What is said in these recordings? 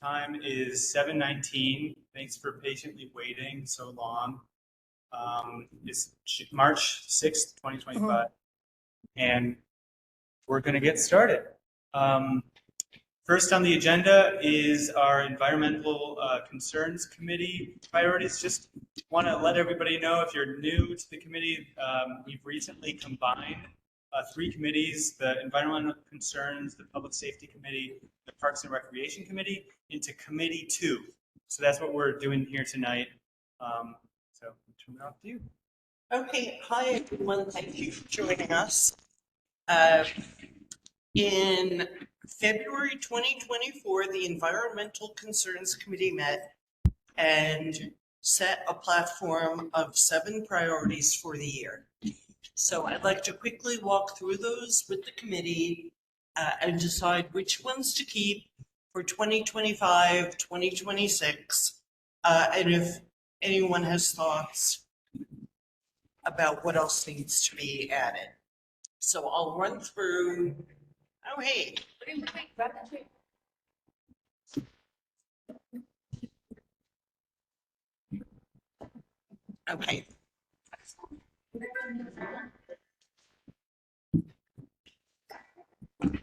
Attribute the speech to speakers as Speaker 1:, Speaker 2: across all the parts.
Speaker 1: Time is 7:19. Thanks for patiently waiting so long. It's March 6th, 2025, and we're going to get started. First on the agenda is our Environmental Concerns Committee priorities. Just want to let everybody know, if you're new to the committee, we've recently combined three committees: the Environmental Concerns, the Public Safety Committee, the Parks and Recreation Committee, into Committee 2. So that's what we're doing here tonight. So I'll turn it off to you.
Speaker 2: Okay, hi everyone, thank you for joining us. In February 2024, the Environmental Concerns Committee met and set a platform of 7 priorities for the year. So I'd like to quickly walk through those with the committee and decide which ones to keep for 2025, 2026, and if anyone has thoughts about what else needs to be added. So I'll run through. Oh, hey. Okay.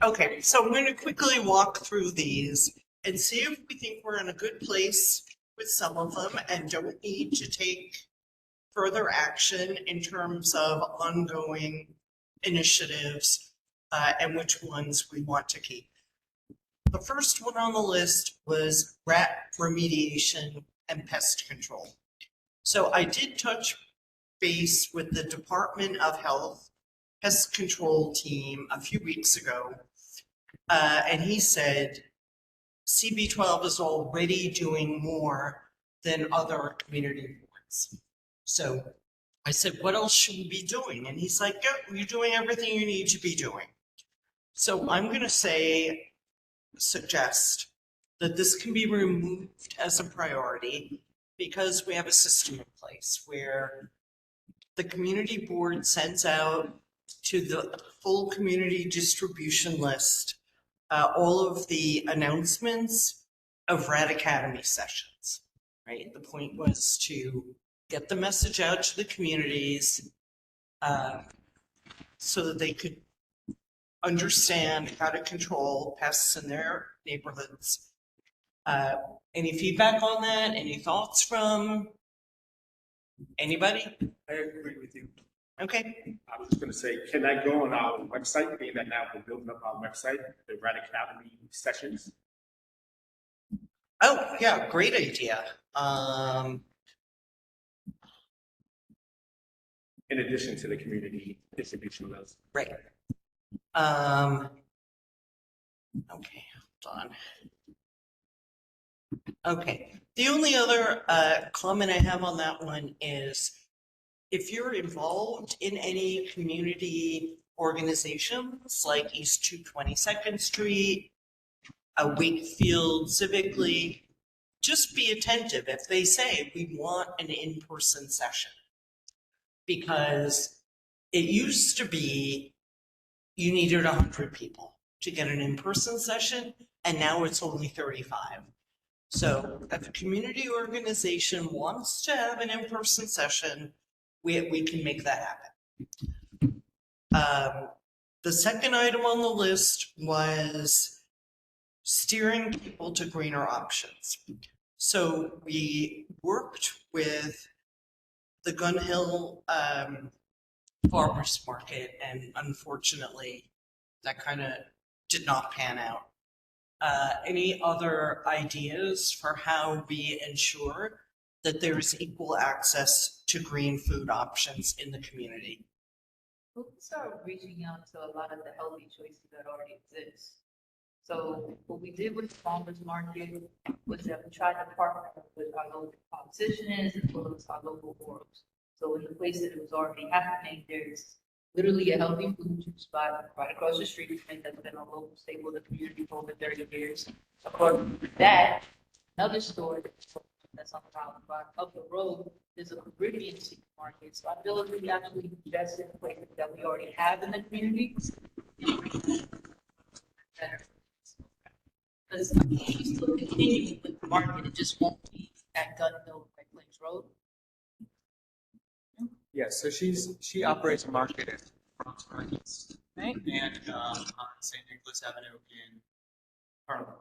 Speaker 2: Okay, so I'm going to quickly walk through these and see if we think we're in a good place with some of them and don't need to take further action in terms of ongoing initiatives and which ones we want to keep. The first one on the list was rat remediation and pest control. So I did touch base with the Department of Health pest control team a few weeks ago, and he said CB12 is already doing more than other community boards. So I said, what else should we be doing? And he's like, yeah, you're doing everything you need to be doing. So I'm going to suggest that this can be removed as a priority because we have a system in place where the community board sends out to the full community distribution list all of the announcements of Rat Academy sessions, right? The point was to get the message out to the communities so that they could understand how to control pests in their neighborhoods. Any feedback on that? Any thoughts from anybody?
Speaker 3: I agree with you.
Speaker 2: Okay.
Speaker 3: I was just going to say, can I go on our website, being that now we're building up our website, the Rat Academy sessions?
Speaker 2: Oh, yeah, great idea.
Speaker 3: In addition to the community distribution list.
Speaker 2: Right. Okay, hold on. Okay, the only other comment I have on that one is if you're involved in any community organizations like East 222nd Street, Wakefield Civic League, just be attentive if they say we want an in-person session. Because it used to be you needed 100 people to get an in-person session, and now it's only 35. So if a community organization wants to have an in-person session, we can make that happen. The second item on the list was steering people to greener options. So we worked with the Gun Hill Farmers Market, and unfortunately that kind of did not pan out. Any other ideas for how we ensure that there is equal access to green food options in the community?
Speaker 4: We'll start reaching out to a lot of the healthy choices that already exist. So what we did with the farmers market was that we tried to partner with our local politicians as well as our local boards. So in the place that it was already happening, there's literally a healthy food spot right across the street that's been a local staple of the community for over 30 years. According to that, another store that's on the roundabout up the road, there's a Caribbean supermarket. So I feel like we actually invest in places that we already have in the community. Because she's still continuing with the market, it just won't be at Gun Hill, White Plains Road.
Speaker 1: Yeah, so she operates a market in Bronx East,
Speaker 4: Right.
Speaker 1: and on St. Nicholas Avenue in Harlem.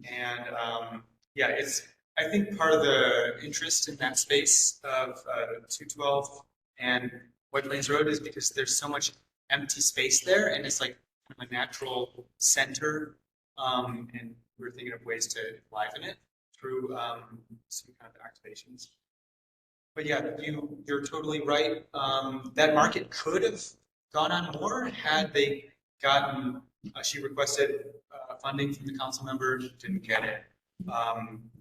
Speaker 1: And yeah, it's I think part of the interest in that space of 212 and White Plains Road is because there's so much empty space there, and it's like kind of a natural center. And we're thinking of ways to liven it through some kind of activations. But yeah, you're totally right. That market could have gone on more had they gotten. She requested funding from the council member, didn't get it.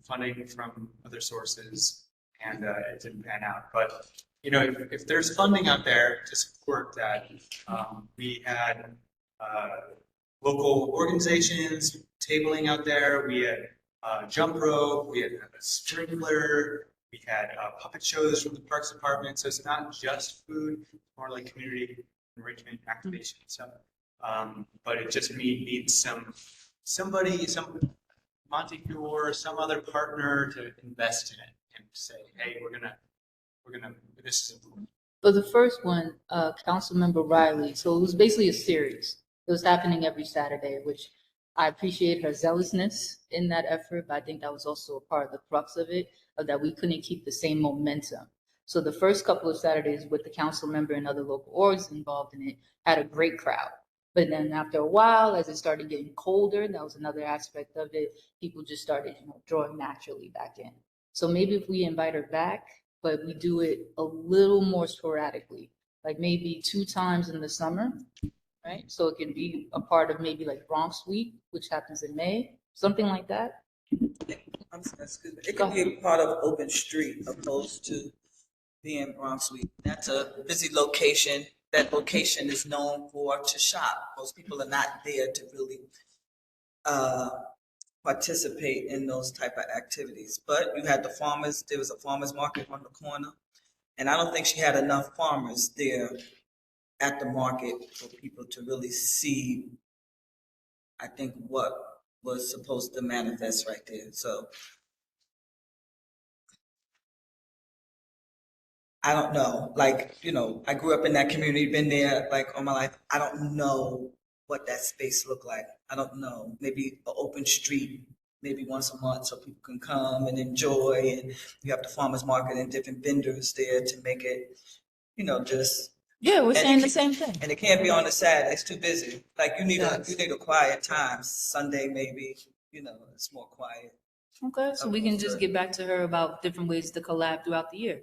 Speaker 1: Funding from other sources, and it didn't pan out. But you know, if there's funding out there to support that, we had local organizations tabling out there. We had jump rope. We had a sprinkler. We had puppet shows from the Parks Department. So it's not just food, it's more like community enrichment activation. So, but it just needs some Montefiore, some other partner to invest in it and say, hey, we're gonna, this is important.
Speaker 4: For the first one, Councilmember Riley, so it was basically a series. It was happening every Saturday, which I appreciate her zealousness in that effort, but I think that was also a part of the crux of it, that we couldn't keep the same momentum. So the first couple of Saturdays with the council member and other local orgs involved in it had a great crowd. But then after a while, as it started getting colder, that was another aspect of it, people just started, drawing naturally back in. So maybe if we invite her back, but we do it a little more sporadically, like maybe 2 times in the summer, right? So it can be a part of maybe like Bronx Week, which happens in May, something like that.
Speaker 5: Excuse me. It could be a part of open street opposed to being Bronx Week. That's a busy location. That location is known for to shop. Most people are not there to really participate in those type of activities. But you had the farmers. There was a farmers market on the corner, and I don't think she had enough farmers there at the market for people to really see, I think, what was supposed to manifest right there. So I don't know. Like, I grew up in that community, been there like all my life. I don't know what that space looked like. I don't know. Maybe an open street, maybe once a month so people can come and enjoy. And you have the farmers market and different vendors there to make it, just.
Speaker 4: Yeah, we're
Speaker 5: And
Speaker 4: saying
Speaker 5: it
Speaker 4: the
Speaker 5: ca-
Speaker 4: same thing.
Speaker 5: And it can't be on a Saturday. It's too busy. Like you need
Speaker 4: Yes.
Speaker 5: a quiet time. Sunday maybe, it's more quiet.
Speaker 4: Okay, so we can just get back to her about different ways to collab throughout the year.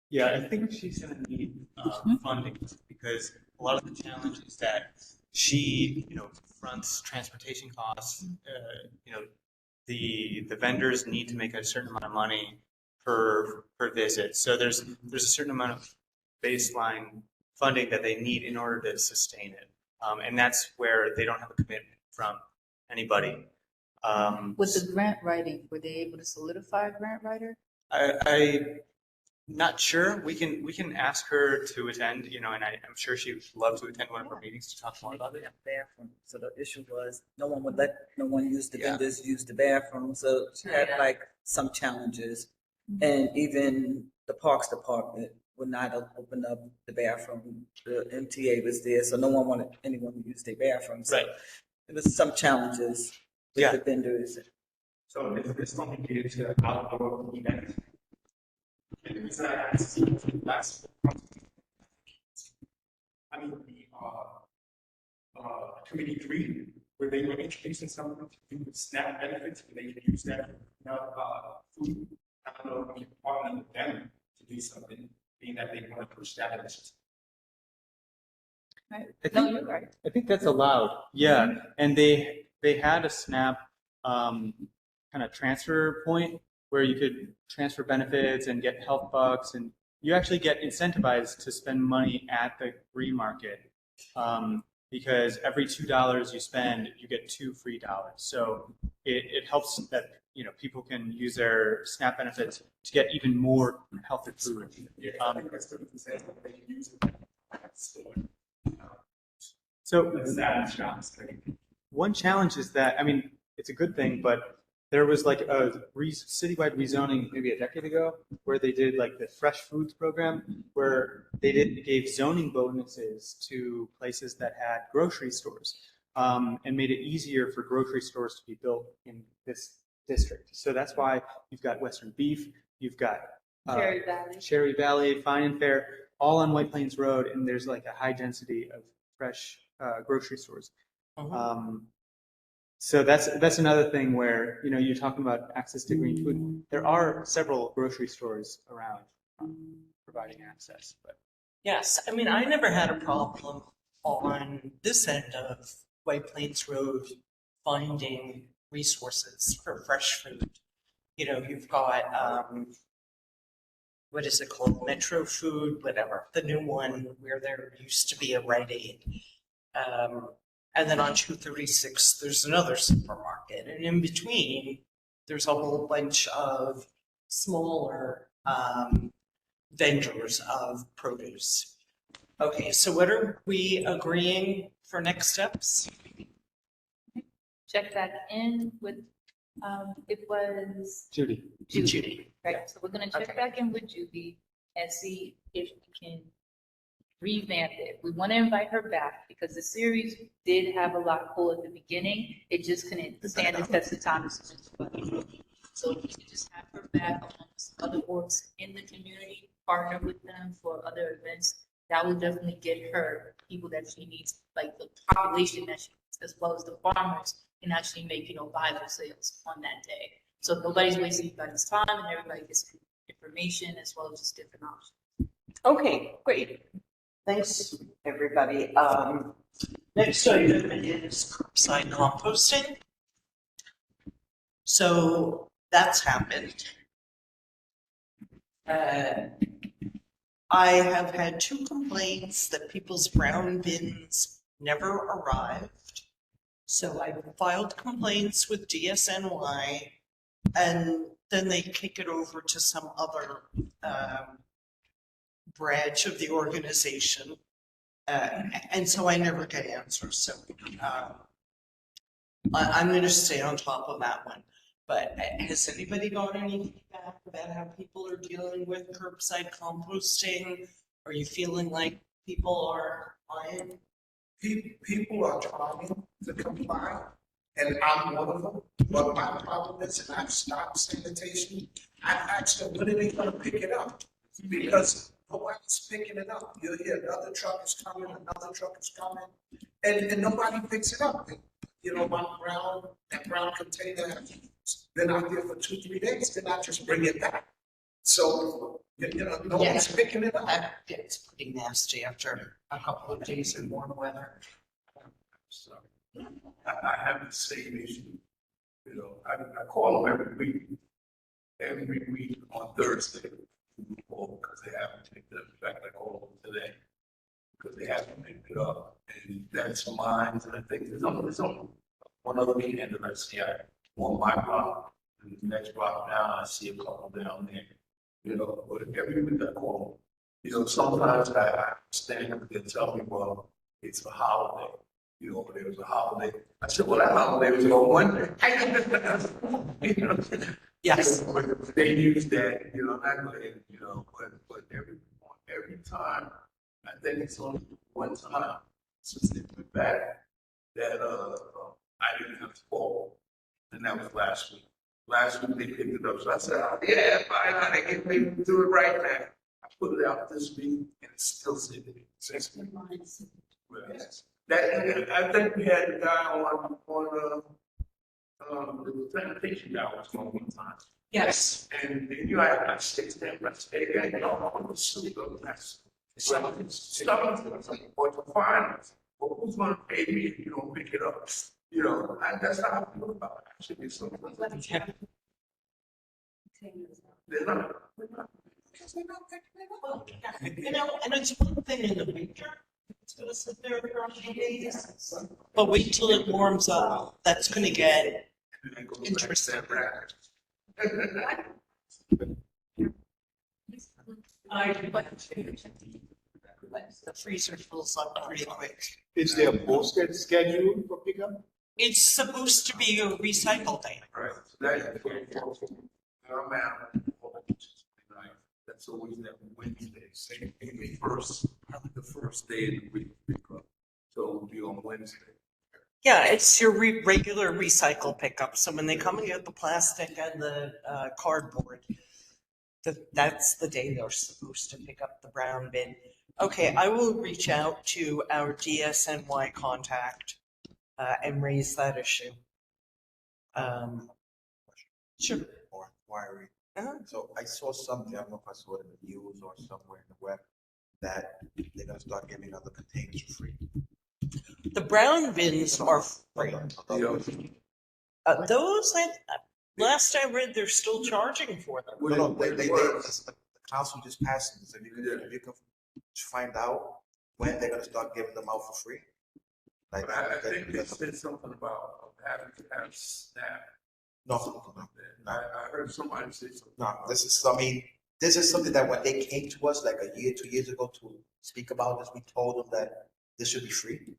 Speaker 1: Yeah, I think she's going to need funding because a lot of the challenge is that she, fronts transportation costs. The vendors need to make a certain amount of money per visit. So there's a certain amount of baseline funding that they need in order to sustain it, and that's where they don't have a commitment from anybody.
Speaker 4: With the grant writing, were they able to solidify a grant writer?
Speaker 1: I'm not sure. We can ask her to attend, and I'm sure she would love to attend one of our meetings to talk more about it.
Speaker 5: Bathroom. So the issue was no one would let no one use the
Speaker 1: Yeah.
Speaker 5: vendors use the bathroom. So she had like some challenges, and even the parks department would not have opened up the bathroom. The MTA was there, so no one wanted anyone to use their bathroom. So
Speaker 1: Right.
Speaker 5: there was some challenges with
Speaker 1: Yeah.
Speaker 5: the vendors.
Speaker 3: So is this something related to outdoor events? That's, I mean, committee 3, where they were introducing something to do with SNAP benefits, where they could use that, food. I don't know if you partner with them to do something, being that they want to push that initiative.
Speaker 1: I
Speaker 4: No,
Speaker 1: think,
Speaker 4: you're right.
Speaker 1: I think that's allowed. Yeah, and they had a SNAP kind of transfer point where you could transfer benefits and get health bucks, and you actually get incentivized to spend money at the free market because every $2 you spend, you get 2 free dollars. So it helps that people can use their SNAP benefits to get even more healthy food.
Speaker 3: I think that's what it says, that they can use it.
Speaker 1: So
Speaker 3: That's that shops.
Speaker 1: one challenge is that, I mean, it's a good thing, but there was like a citywide rezoning maybe a decade ago where they did like the fresh foods program where gave zoning bonuses to places that had grocery stores, and made it easier for grocery stores to be built in this district. So that's why you've got Western Beef, you've got Cherry Valley, Fine and Fair, all on White Plains Road, and there's like a high density of fresh grocery stores. So that's another thing where, you know, you're talking about access to green food. There are several grocery stores around providing access, but
Speaker 2: Yes, I mean, I never had a problem on this end of White Plains Road finding resources for fresh food. You know, you've got, what is it called? Metro Food, whatever, the new one where there used to be a Rite Aid. And then on 236, there's another supermarket. And in between, there's a whole bunch of smaller vendors of produce. Okay, so what are we agreeing for next steps?
Speaker 4: Check back in with, it was
Speaker 1: Judy.
Speaker 2: Judy.
Speaker 4: right? So we're gonna check
Speaker 2: Okay.
Speaker 4: back in with Judy and see if we can revamp it. We want to invite her back because the series did have a lot cool at the beginning. It just couldn't stand the test of time. So if we could just have her back amongst other orgs in the community, partner with them for other events, that will definitely get her people that she needs, like the population that she needs, as well as the farmers can actually make, you know, viable sales on that day. So nobody's wasting anybody's time and everybody gets information as well as just different options.
Speaker 2: Okay, great. Thanks, everybody. Next item is curbside composting. So that's happened. I have had 2 complaints that people's brown bins never arrived. So I filed complaints with DSNY, and then they kick it over to some other branch of the organization. And so I never get answers. So I'm going to stay on top of that one. But has anybody got any feedback about how people are dealing with curbside composting? Are you feeling like people are buying?
Speaker 3: People are trying to comply, and I'm one of them. But my problem is, and I've stopped sanitation. I've asked them, when are they gonna pick it up? Because nobody's picking it up. You'll hear another truck is coming, another truck is coming, and nobody picks it up. You know, that brown container has been out there for 2-3 days, then I just bring it back. So, you know, nobody's picking it up.
Speaker 2: That gets pretty nasty after a couple of days in warm weather.
Speaker 3: So, I have the same issue. You know, I call them every week on Thursday, because they haven't picked it up. In fact, I called them today because they haven't picked it up. And that's mine, and I think there's on one other weekend that I see on my block, and the next block down, I see a couple down there. You know, but every week I call them. You know, sometimes I stand up and tell me, well, it's a holiday. You know, there was a holiday. I said, well, that holiday was on Monday. You know?
Speaker 2: Yes.
Speaker 3: But they use that, you know, not going, you know, but every time, I think it's only one time since they went back that I didn't have to call, and that was last week. Last week they picked it up, so I said, oh, yeah, fine, I can maybe do it right now. I put it out this week, and it's still sitting. That I think we had the guy on the sanitation guy was on one time.
Speaker 2: Yes.
Speaker 3: And you know, I stayed there, I stayed there, you know, I was super nice. So stuff, or to find, well, who's gonna pay me if you don't pick it up? You know, that's how I feel about it. Actually, so they're not.
Speaker 2: You know, and it's one thing in the winter, it's gonna sit there for a few days. But wait till it warms up, that's gonna get interesting. The freezer fills up pretty quick.
Speaker 6: Is there a posted schedule for pickup?
Speaker 2: It's supposed to be a recycle day.
Speaker 6: Right, so that is I'm out. Right, that's always that Wednesday, say, the first, probably the first day of the week. So it will be on Wednesday.
Speaker 2: Yeah, it's your regular recycle pickup. So when they come and get the plastic and the cardboard, that's the day they're supposed to pick up the brown bin. Okay, I will reach out to our DSNY contact and raise that issue. Sure.
Speaker 7: Or inquiry.
Speaker 2: Uh-huh.
Speaker 7: So I saw something, I don't know if I saw it in the news or somewhere in the web, that they're gonna start giving out the containers for free.
Speaker 2: The brown bins are free. Those, last I read, they're still charging for them.
Speaker 7: No, no, the council just passed it, so if you can find out when they're gonna start giving them out for free. Like,
Speaker 6: But I think they said something about having to have staff.
Speaker 7: no,
Speaker 6: I heard somebody say something.
Speaker 7: no, this is something that when they came to us like a year, 2 years ago to speak about this, we told them that this should be free,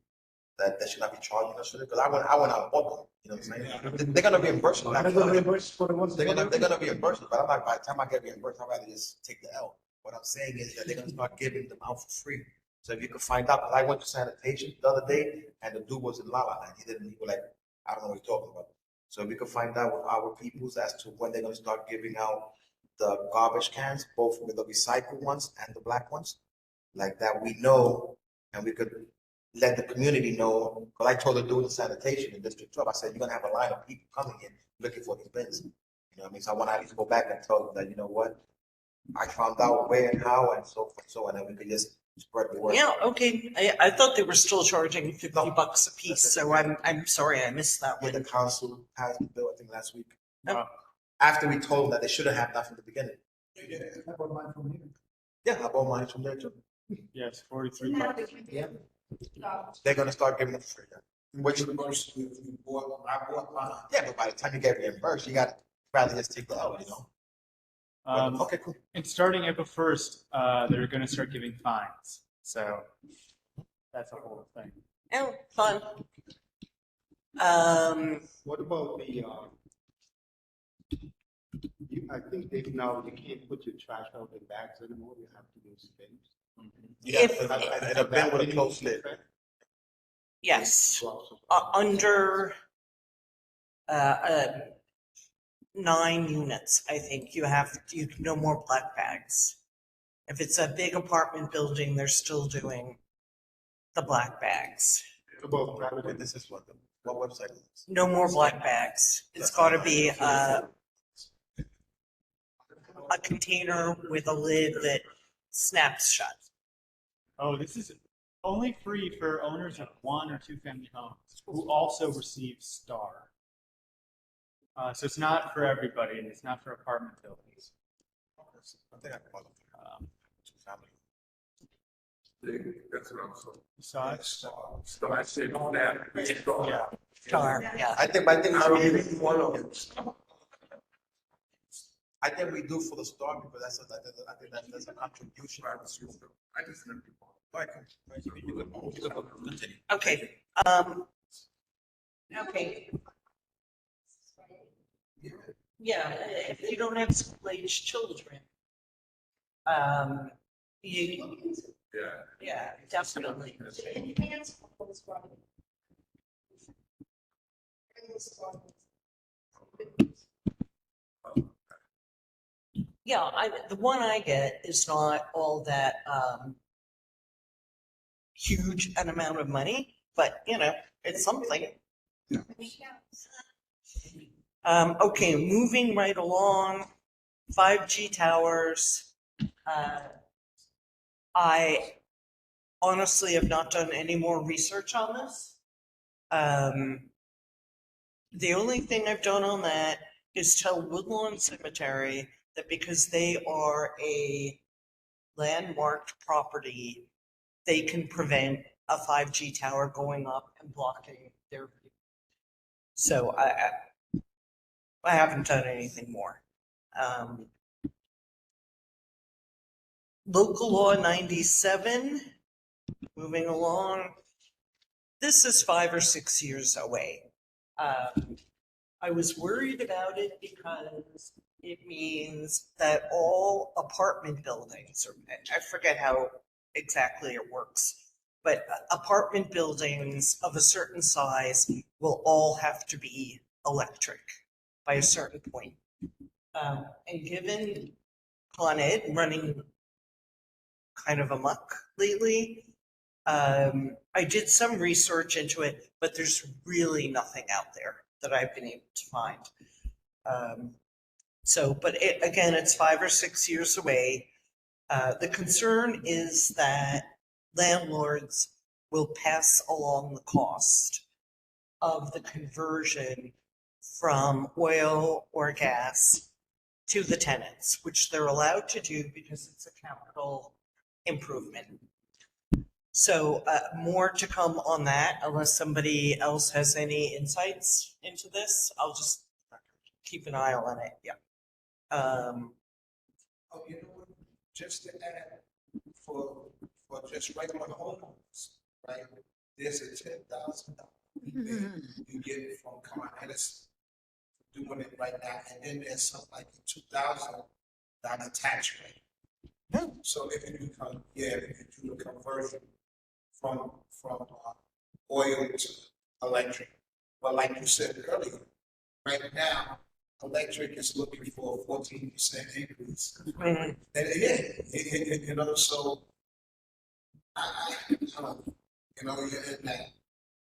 Speaker 7: that they should not be charging us for it, because I went out and bought them, you know what I'm saying? They're gonna reimburse them.
Speaker 3: They're gonna reimburse for the ones.
Speaker 7: They're gonna reimburse us, but I'm like, by the time I get reimbursed, I'd rather just take the L. What I'm saying is that they're gonna start giving them out for free. So if you can find out, 'cause I went to sanitation the other day and the dude was in La La Land. He was like, I don't know what he's talking about. So if we can find out with our peoples as to when they're gonna start giving out the garbage cans, both with the recycled ones and the black ones, like that we know, and we could let the community know. Because I told the dude in sanitation in District 12, I said, you're gonna have a line of people coming in looking for these bins. You know what I mean? So I want to at least go back and tell them that, you know what, I found out where and how and so forth, so, and then we could just spread the word.
Speaker 2: Yeah, okay. I thought they were still charging $50 a piece, so I'm sorry I missed that
Speaker 7: With
Speaker 2: one.
Speaker 7: the council passed the bill, I think last week.
Speaker 2: Oh.
Speaker 7: After we told them that they shouldn't have that from the beginning.
Speaker 3: I bought mine from here.
Speaker 7: Yeah, I bought mine from there too.
Speaker 1: Yes, 43 bucks.
Speaker 7: Yeah. They're gonna start giving them free. Which,
Speaker 6: I bought mine.
Speaker 7: yeah, but by the time you get reimbursed, you gotta rather just take the L, you know? Okay, cool.
Speaker 1: And starting April 1st, they're going to start giving fines. So that's a whole thing.
Speaker 2: Oh, fun.
Speaker 3: What about the, I think they now, you can't put your trash out in bags anymore, you have to use bins.
Speaker 7: Yeah, and a bin with a closed lid.
Speaker 2: Yes, under 9 units, I think you no more black bags. If it's a big apartment building, they're still doing the black bags.
Speaker 3: About private,
Speaker 7: This is what website is this?
Speaker 2: No more black bags. It's got to be a container with a lid that snaps shut.
Speaker 1: Oh, this is only free for owners of 1 or 2 family homes who also receive STAR. So it's not for everybody, and it's not for apartment buildings.
Speaker 7: I think I called them.
Speaker 6: That's what I'm saying.
Speaker 1: Besides,
Speaker 6: So I said on that.
Speaker 1: yeah.
Speaker 2: Star, yeah.
Speaker 7: I think we do one of them. I think we do for the start because I think that's a contribution.
Speaker 6: I just never.
Speaker 7: All right, cool. You could continue.
Speaker 2: Okay. Okay. Yeah, if you don't have school-age children, yeah, definitely. Yeah, the one I get is not all that huge an amount of money, but it's something. Okay, moving right along, 5G towers. I honestly have not done any more research on this. The only thing I've done on that is tell Woodlawn Cemetery that because they are a landmarked property, they can prevent a 5G tower going up and blocking their view. So I haven't done anything more. Local Law 97, moving along. This is 5 or 6 years away. I was worried about it because it means that all apartment buildings, or I forget how exactly it works, but apartment buildings of a certain size will all have to be electric by a certain point. And given Con Ed running kind of amok lately, I did some research into it, but there's really nothing out there that I've been able to find. But again, it's 5 or 6 years away. The concern is that landlords will pass along the cost of the conversion from oil or gas to the tenants, which they're allowed to do because it's a capital improvement. So more to come on that, unless somebody else has any insights into this. I'll just keep an eye on it. Yeah.
Speaker 6: Oh, you know what? Just to add, for just regular homeowners, right? There's a $10,000 you get it from Con Edison doing it right now, and then there's something like a $2,000 tax rate. So if you become, if you do a conversion from oil to electric, but like you said earlier, right now electric is looking for a 14% increase. And you know, so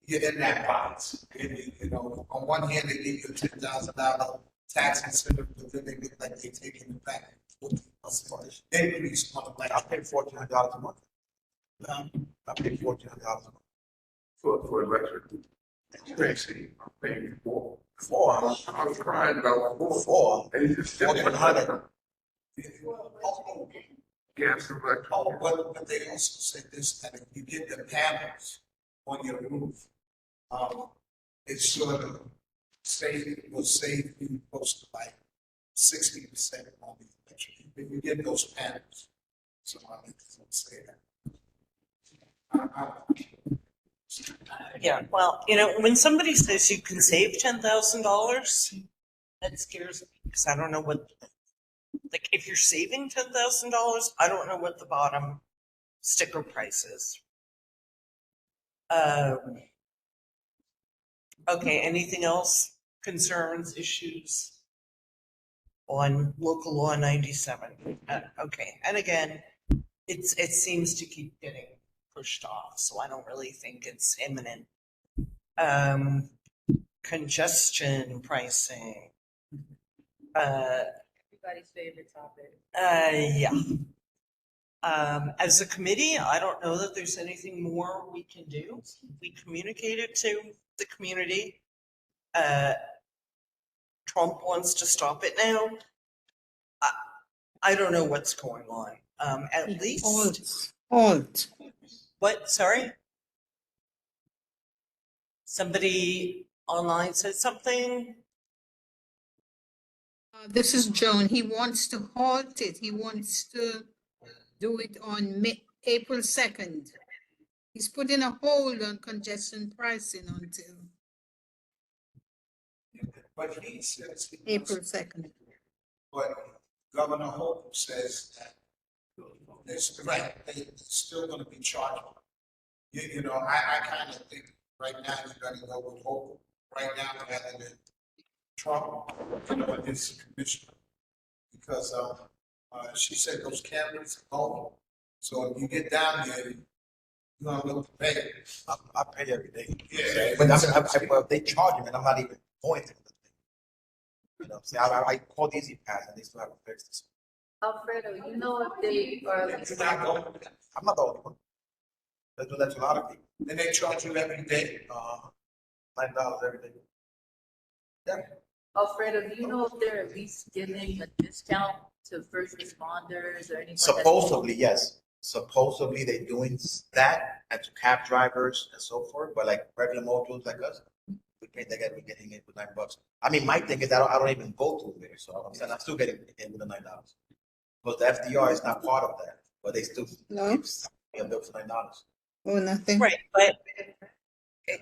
Speaker 6: you're in that box. You know, on one hand they give you a $10,000 tax incentive, but then they look like they're taking it back. Increase on like
Speaker 7: I pay $1,400 a month. I pay $1,400 a month.
Speaker 6: for electric. Crazy. I'm paying four.
Speaker 7: Four.
Speaker 6: I was crying about
Speaker 7: Four.
Speaker 6: And you just
Speaker 7: $1,400.
Speaker 6: gas and electric.
Speaker 3: Oh, but they also say this, that if you get the panels on your roof, it sort of will save you close to like 60% on the electric. If you get those panels. So I mean, say that.
Speaker 2: Yeah, well, when somebody says you can save $10,000, that scares me because I don't know like if you're saving $10,000, I don't know what the bottom sticker price is. Okay, anything else? Concerns, issues on local law 97? Okay, and again, it seems to keep getting pushed off, so I don't really think it's imminent. Congestion pricing.
Speaker 4: Everybody's favorite topic.
Speaker 2: Yeah. As a committee, I don't know that there's anything more we can do. We communicated to the community. Trump wants to stop it now. I don't know what's going on. At least.
Speaker 8: Halt.
Speaker 2: What? Sorry? Somebody online said something?
Speaker 8: This is Joan. He wants to halt it. He wants to do it on April 2nd. He's putting a hold on congestion pricing until
Speaker 3: But he says.
Speaker 8: April 2nd.
Speaker 3: But Governor Hope says that it's right, they're still gonna be charging. You know, I kind of think right now you gotta go with Hope right now rather than Trump, and his commissioner. Because she said those cameras are gone. So if you get down there, you're gonna look to pay.
Speaker 7: I pay every day.
Speaker 3: Yeah.
Speaker 7: But I they charge me and I'm not even going to the thing. You know, see, I called Easy Pass and they still haven't fixed this.
Speaker 4: Alfredo, you know if they are.
Speaker 3: You're not going.
Speaker 7: I'm not the only one. They do that to a lot of people.
Speaker 3: And they charge you every day.
Speaker 7: $9 every day. Yeah.
Speaker 4: Alfredo, do you know if they're at least giving a discount to first responders or anything?
Speaker 7: Supposedly, yes. Supposedly they're doing that and to cab drivers and so forth, but like regular motos like us, they get me getting it with $9. I mean, my thing is that I don't even go to there, so I'm saying I'm still getting it with the $9. Because the FDR is not part of that, but they still
Speaker 8: No.
Speaker 7: give me a bill for $9.
Speaker 8: Oh, nothing.
Speaker 2: Right, but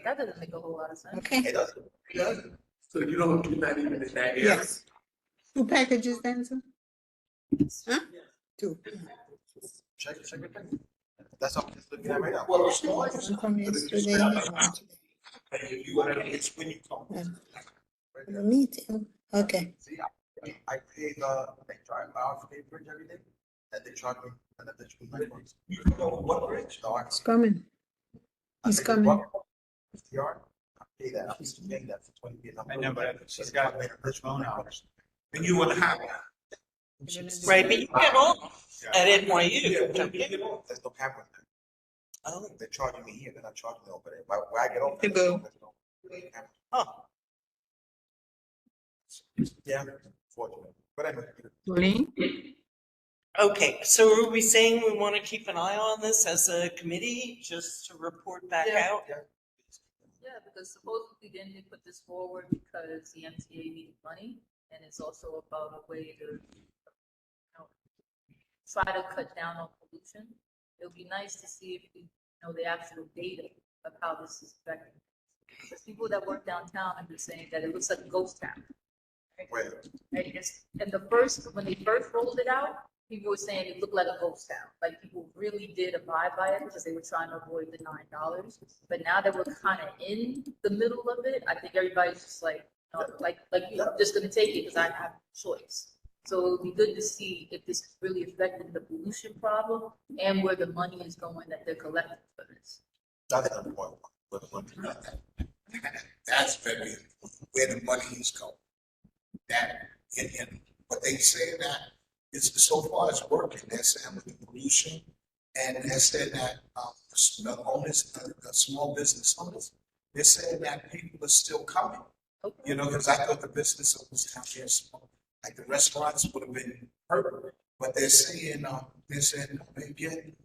Speaker 4: That doesn't make a whole lot of sense.
Speaker 8: Okay,
Speaker 7: It doesn't.
Speaker 6: Yeah. So you don't, you're not even in that area.
Speaker 8: yes. 2 packages then, sir? Huh? 2.
Speaker 7: Check it. That's all I'm just looking at right now.
Speaker 6: Well, it's not.
Speaker 8: One from yesterday and one today.
Speaker 6: And you whatever, it's when you come.
Speaker 8: Yeah. For the meeting, okay.
Speaker 7: See, I paid, they charge my house pay bridge every day, and they charge me an additional $9.
Speaker 6: You come over what bridge?
Speaker 7: No,
Speaker 8: It's coming.
Speaker 7: I
Speaker 8: He's
Speaker 7: paid
Speaker 8: coming.
Speaker 7: $50. I pay that, I'm used to paying that for 20 years.
Speaker 1: I know, but she's got her phone out.
Speaker 6: And you want to have.
Speaker 2: Right, but you get off at NYU. don't you?
Speaker 7: There's no camera there.
Speaker 2: Oh,
Speaker 7: They're charging me here, they're not charging me over there. Where I get off.
Speaker 8: To go.
Speaker 7: there's no camera.
Speaker 2: huh.
Speaker 7: Yeah, fortunate. But anyway.
Speaker 2: Okay, so are we saying we want to keep an eye on this as a committee, just to report back out?
Speaker 4: Yeah, because supposedly then they put this forward because the MTA needed money, and it's also about a way to, try to cut down on pollution. It would be nice to see if we know the actual data of how this is affecting. Because people that work downtown have been saying that it looks like a ghost town.
Speaker 7: Where?
Speaker 4: And when they first rolled it out, people were saying it looked like a ghost town. Like people really did abide by it because they were trying to avoid the $9. But now that we're kind of in the middle of it, I think everybody's just like, I'm just gonna take it because I have a choice. So it would be good to see if this is really affecting the pollution problem and where the money is going that they're collecting for this.
Speaker 7: That's not the point. Where the money is.
Speaker 6: That's very, where the money is going. That, and what they say that is so far as working, they're saying with the pollution, and they're saying that, the owners, the small business owners, they're saying that people are still coming. You know, because I thought the business owners down here, small, like the restaurants would have been hurt, but they're saying again,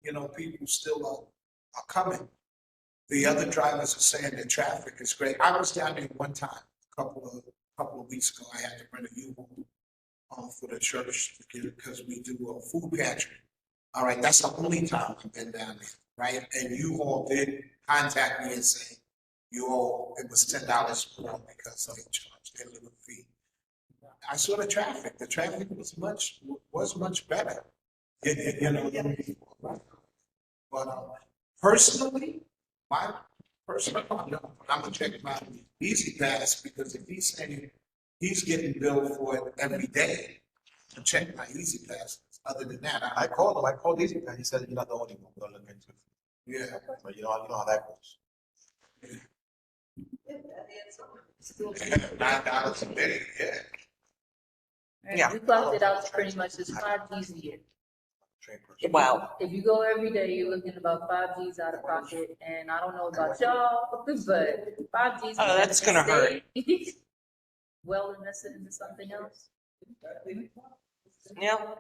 Speaker 6: you know, people still are coming. The other drivers are saying the traffic is great. I was down there one time, a couple of weeks ago. I had to rent a U-Haul for the church because we do a food pantry. All right, that's the only time I've been down there, right? And U-Haul did contact me and say, it was $10 more because they charged their little fee. I saw the traffic. The traffic was much better. You know, but personally, my personal, I'm gonna check my Easy Pass because if he's saying he's getting billed for it every day, to check my Easy Pass. Other than that,
Speaker 7: I called him. I called Easy Pass. He said, "You're not the only one. We're gonna look into it."
Speaker 6: yeah.
Speaker 7: But you know how that goes.
Speaker 6: $9 a day, yeah.
Speaker 2: Yeah.
Speaker 4: We clocked it out to pretty much it's 5 G's a year.
Speaker 7: Train person.
Speaker 2: Wow.
Speaker 4: If you go every day, you're looking about 5 G's out of pocket, and I don't know about y'all, but 5 G's.
Speaker 2: Oh, that's gonna hurt.
Speaker 4: Well invested into something else.
Speaker 2: Yeah.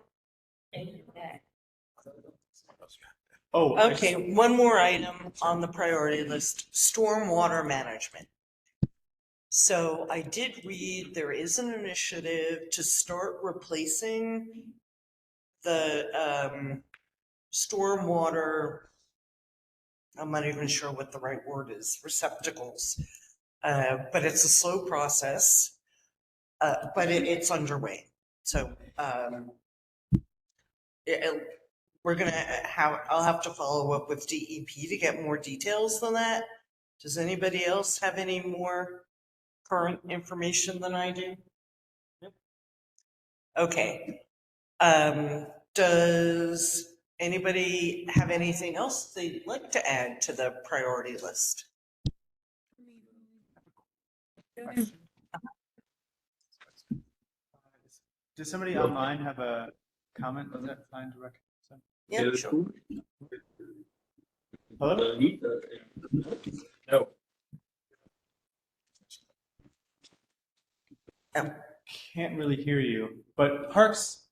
Speaker 1: Oh,
Speaker 2: Okay, one more item on the priority list, stormwater management. So I did read there is an initiative to start replacing the stormwater, I'm not even sure what the right word is, receptacles. But it's a slow process, but it's underway. So I'll have to follow up with DEP to get more details than that. Does anybody else have any more current information than I do? Nope. Okay. Does anybody have anything else they'd like to add to the priority list?
Speaker 1: Does somebody online have a comment? Was that fine to record?
Speaker 2: Yeah, sure.
Speaker 1: Hello?
Speaker 3: No.
Speaker 1: Can't really hear you, but Parks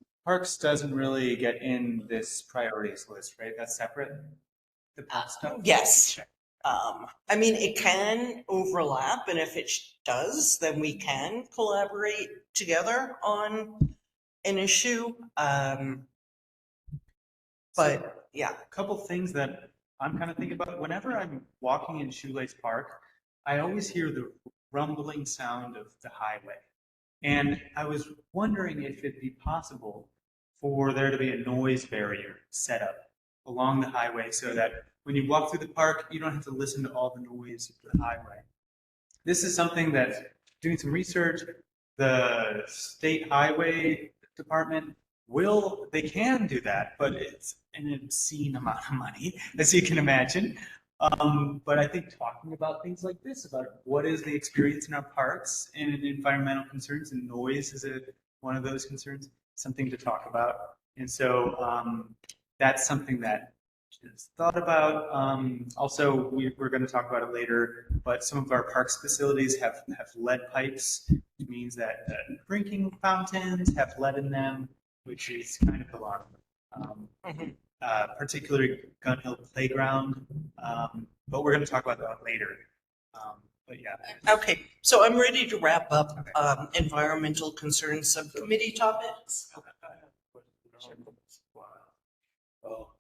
Speaker 1: doesn't really get in this priorities list, right? That's separate? The Parks stuff?
Speaker 2: Yes. I mean, it can overlap, and if it does, then we can collaborate together on an issue. But yeah,
Speaker 1: A couple things that I'm kind of thinking about, whenever I'm walking in Shoelace Park, I always hear the rumbling sound of the highway. And I was wondering if it'd be possible for there to be a noise barrier set up along the highway so that when you walk through the park, you don't have to listen to all the noise of the highway. This is something that, doing some research, the state highway department they can do that, but it's an obscene amount of money, as you can imagine. But I think talking about things like this, about what is the experience in our parks and environmental concerns, and noise is one of those concerns, something to talk about. And so that's something that is thought about. Also, we're going to talk about it later, but some of our parks facilities have lead pipes, which means that drinking fountains have lead in them, which is kind of alarming. Particularly Gun Hill Playground, but we're going to talk about that later. But yeah.
Speaker 2: Okay, so I'm ready to wrap up environmental concerns subcommittee topics.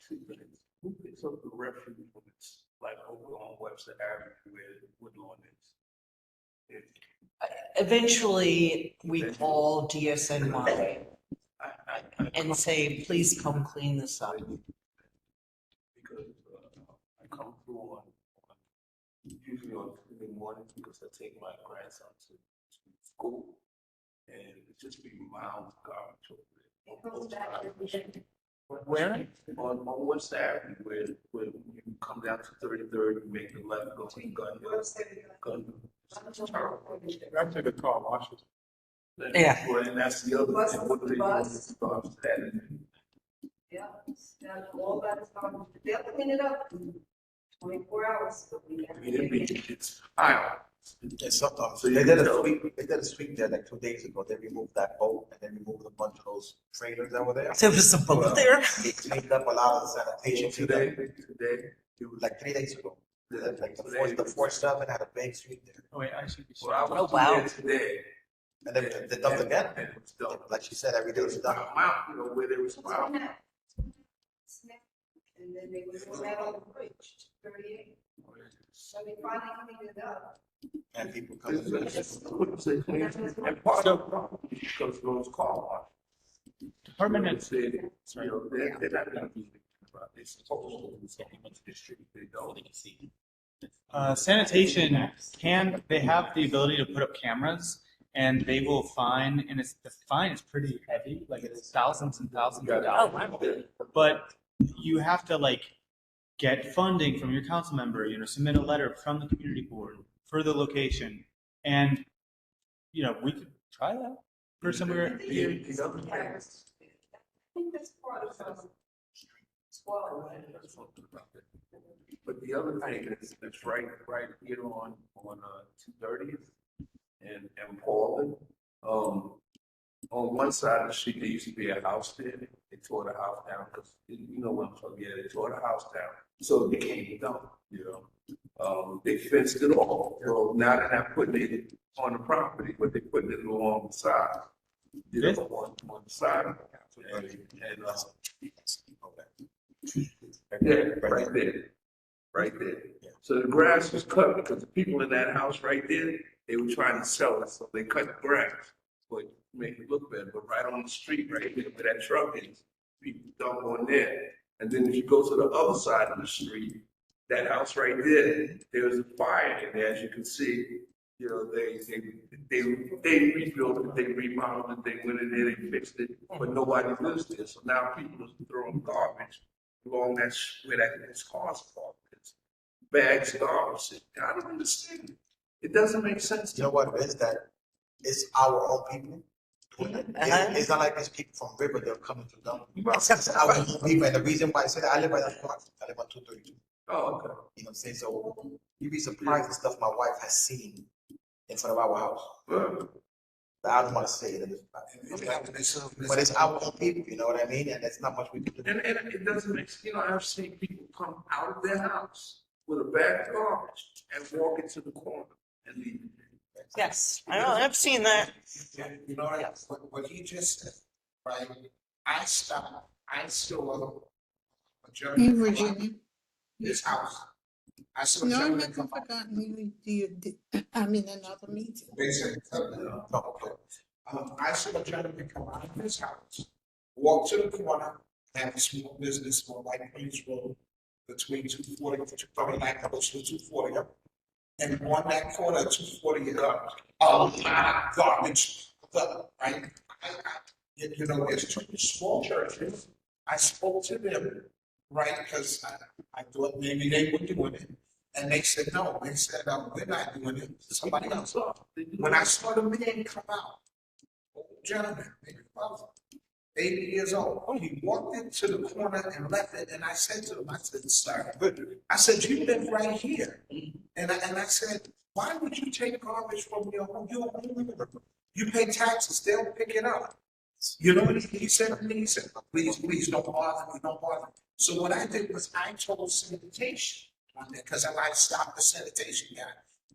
Speaker 6: Two minutes. Who picks up the refuse when it's like over on Webster Avenue where Woodlawn is?
Speaker 2: Eventually, we call DSNY and say, please come clean this up.
Speaker 6: Because I come through on usually on Tuesday morning because I take my grandson to school and it just be mild garbage over there.
Speaker 1: Where?
Speaker 6: On West Avenue, where you come down to 33rd and make the left, go to Gun Hill.
Speaker 3: Actually, the car washes.
Speaker 2: Yeah.
Speaker 6: Well, and that's the other thing. What they do
Speaker 4: Yeah, all that is gone. They'll clean it up in 24 hours.
Speaker 6: it's high.
Speaker 7: It's sometimes.
Speaker 6: So
Speaker 7: They
Speaker 6: you
Speaker 7: did
Speaker 6: can
Speaker 7: a
Speaker 6: tell.
Speaker 7: sweep, they did a sweep there like 2 days ago. They removed that boat and then removed a bunch of those trailers that were there.
Speaker 2: There was a boat there.
Speaker 7: They cleaned up a lot of the sanitation.
Speaker 6: Today,
Speaker 7: It was like 3 days ago. Like
Speaker 6: Today.
Speaker 7: the 4-7 had a big sweep there.
Speaker 1: Oh wait, I should be
Speaker 6: well, I
Speaker 1: sure.
Speaker 6: was
Speaker 2: Oh, wow.
Speaker 6: there today.
Speaker 7: And then they dumped again.
Speaker 6: And it was done.
Speaker 7: Like she said, every day was done.
Speaker 6: Amount, you know, where there was a problem.
Speaker 4: And then they was on that on the bridge, 38. So they finally cleaned it up.
Speaker 7: And people coming.
Speaker 6: And part of the problem is because those car
Speaker 1: Department
Speaker 6: washes.
Speaker 1: heads.
Speaker 6: Said, you know, they're not gonna be thinking about this. Supposed to do something to distribute, they don't.
Speaker 1: Sanitation they have the ability to put up cameras, and they will fine, and the fine is pretty heavy, like it's thousands and thousands of dollars. But you have to get funding from your council member, submit a letter from the community board for the location, and we could try that for somewhere.
Speaker 6: The other thing-
Speaker 4: I think that's part of squad.
Speaker 6: But the other thing is, it's right here on 230th and Portland. On one side of the street, there used to be a house there. They tore the house down because you know what I'm talking about. Yeah, they tore the house down, so it became a dump. They fenced it off. So now they're not putting it on the property, but they're putting it along the side. On the side of the house. Right there. So the grass was cut because the people in that house right there, they were trying to sell it, so they cut the grass, but make it look better. But right on the street, right there where that truck is, people dump on there. And then if you go to the other side of the street, that house right there was a fire in there, as you can see. They rebuilt it, they remodeled it, they went in there, they fixed it, but nobody lives there. So now people are throwing garbage along where that car's parked. It's bags of garbage. I don't understand. It doesn't make sense.
Speaker 7: You know what it is? That it's our own people. It's not like it's people from Riverdale coming to dump. It's our own people. And the reason why I said that, I live by that park. I live on 232.
Speaker 6: Oh, okay.
Speaker 7: You know what I'm saying? So you'd be surprised the stuff my wife has seen in front of our house. But I don't want to say it. But it's our own people, you know what I mean? And there's not much we can do.
Speaker 6: And it doesn't make sense. I've seen people come out of their house with a bag of garbage and walk into the corner and leave.
Speaker 2: Yes, I've seen that.
Speaker 9: You know what you just said, right? I stopped. I still a journey.
Speaker 8: In Virginia.
Speaker 9: his house. I saw a
Speaker 8: No, I
Speaker 9: gentleman
Speaker 8: haven't
Speaker 9: come out.
Speaker 8: forgotten. I'm in another meeting.
Speaker 9: They said, okay. I saw a gentleman come out of his house, walk to the corner, have a small business on White Plains Road between 240 and 239, close to 240. And on that corner, 240, garbage, right? You know, there's two small churches. I spoke to them, right, because I thought maybe they were doing it. And they said, no, they said, we're not doing it, somebody else. When I saw the man come out, old gentleman, maybe about 80 years old, he walked into the corner and left it, and I said to him, I said, sir, I said, you live right here. And I said, why would you take garbage from your home? You're a homeowner. You pay taxes, they'll pick it up. You know what he said to me? He said, please, don't bother me, don't bother me. So what I did was I told sanitation on there, because I like stop the sanitation guy.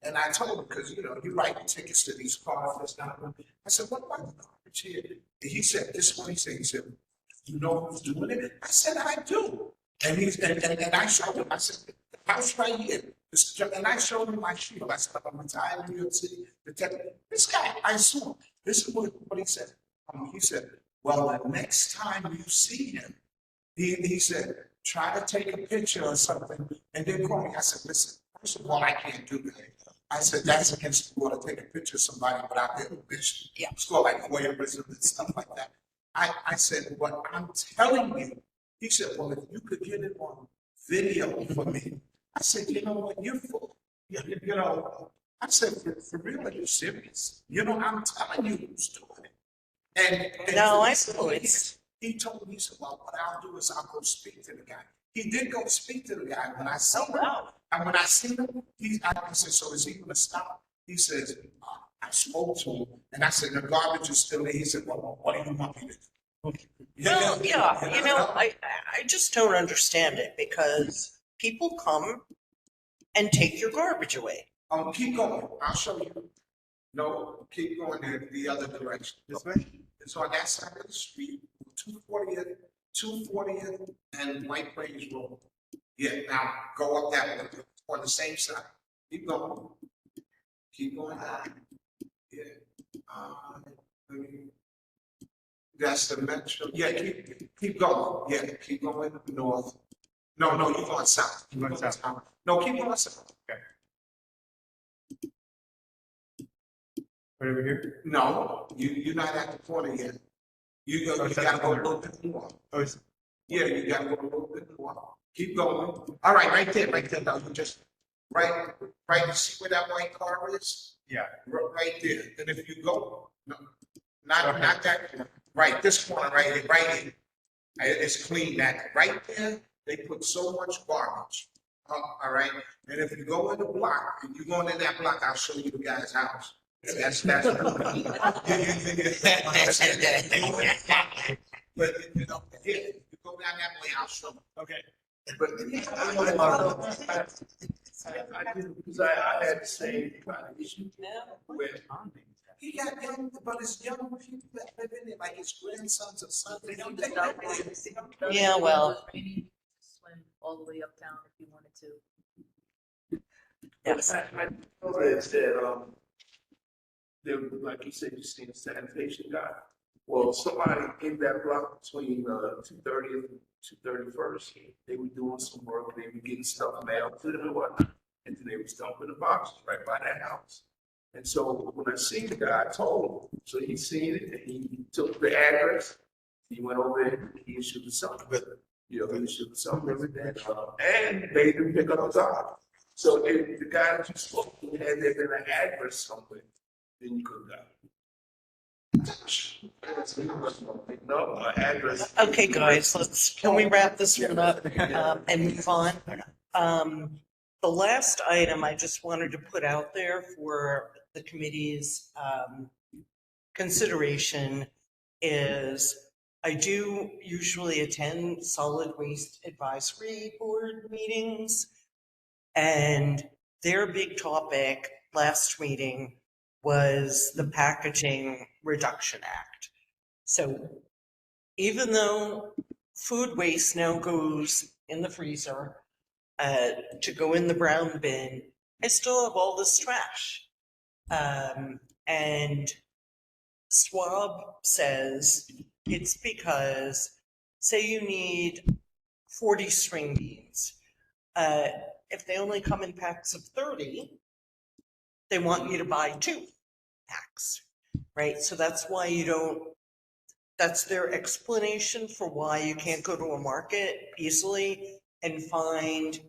Speaker 9: And I told him, because, you know, you write tickets to these cars, that's not good. I said, what about the garbage here? And he said, this is what he said. He said, you know who's doing it? I said, I do. And I showed him, I said, the house right here. And I showed him my shield. I said, I'm retired in New York City. This guy, I saw him. This is what he said. He said, well, the next time you see him, he said, try to take a picture or something and then call me. I said, listen, first of all, I can't do that. I said, that's against the law to take a picture of somebody without their permission. Yeah. It's called like voyeurism and stuff like that. I said, what I'm telling you, he said, well, if you could get it on video for me. I said, you know what, you're full. You know, I said, for real, are you serious? You know, I'm telling you who's doing it. And
Speaker 2: No, I saw it.
Speaker 9: He told me, he said, well, what I'll do is I'll go speak to the guy. He did go speak to the guy when I saw him. And when I seen him, I said, so is he gonna stop? He says, I spoke to him and I said, the garbage is still there. He said, well, what do you want me to do?
Speaker 2: Well, yeah, you know, I just don't understand it because people come and take your garbage away.
Speaker 9: Keep going. I'll show you. No, keep going the other direction. This way? It's on that side of the street, 240th and White Plains Road. Yeah, now go up that way on the same side. Keep going. Keep going down. Yeah. That's the metro. Yeah, keep going. Yeah, keep going north. No, you're going south. You're going south. No, keep going south. Okay. Right over here? No, you're not at the corner yet. You gotta go a little bit more. Yeah, you gotta go a little bit more. Keep going. All right, right there. No, you just right. You see where that white car is? Yeah. Right there. And if you go, no, not that. Right, this corner right here. It's clean. That right there, they put so much garbage. All right, and if you go in the block, if you go in that block, I'll show you the guy's house. That's. But you know, yeah, you go down that way, I'll show you. Okay. But I had the same issue with. He got young, but it's young people that live in it, like his grandsons or sons. They don't take that.
Speaker 2: Yeah, well.
Speaker 4: Swim all the way uptown if you wanted to.
Speaker 2: Yes.
Speaker 6: I know they said, like you said, you seen a sanitation guy. Well, somebody in that block between 230th and 231st, they were doing some work, they were getting stuff mailed to them and whatnot. And then they was dumping the boxes right by that house. And so when I seen the guy, I told him. So he seen it and he took the address. He went over there, he issued the something with it. You know, he issued the something with it and made him pick up the dog. So if the guy that you spoke to had there been an address somewhere, then you could have got it. No, address.
Speaker 2: Okay, guys, can we wrap this one up and move on? The last item I just wanted to put out there for the committee's consideration is I do usually attend solid waste advisory board meetings, and their big topic last meeting was the Packaging Reduction Act. So even though food waste now goes in the freezer, to go in the brown bin, I still have all this trash. And Swab says it's because, say you need 40 string beans. If they only come in packs of 30, they want you to buy 2 packs, right? So that's why you don't, that's their explanation for why you can't go to a market easily and find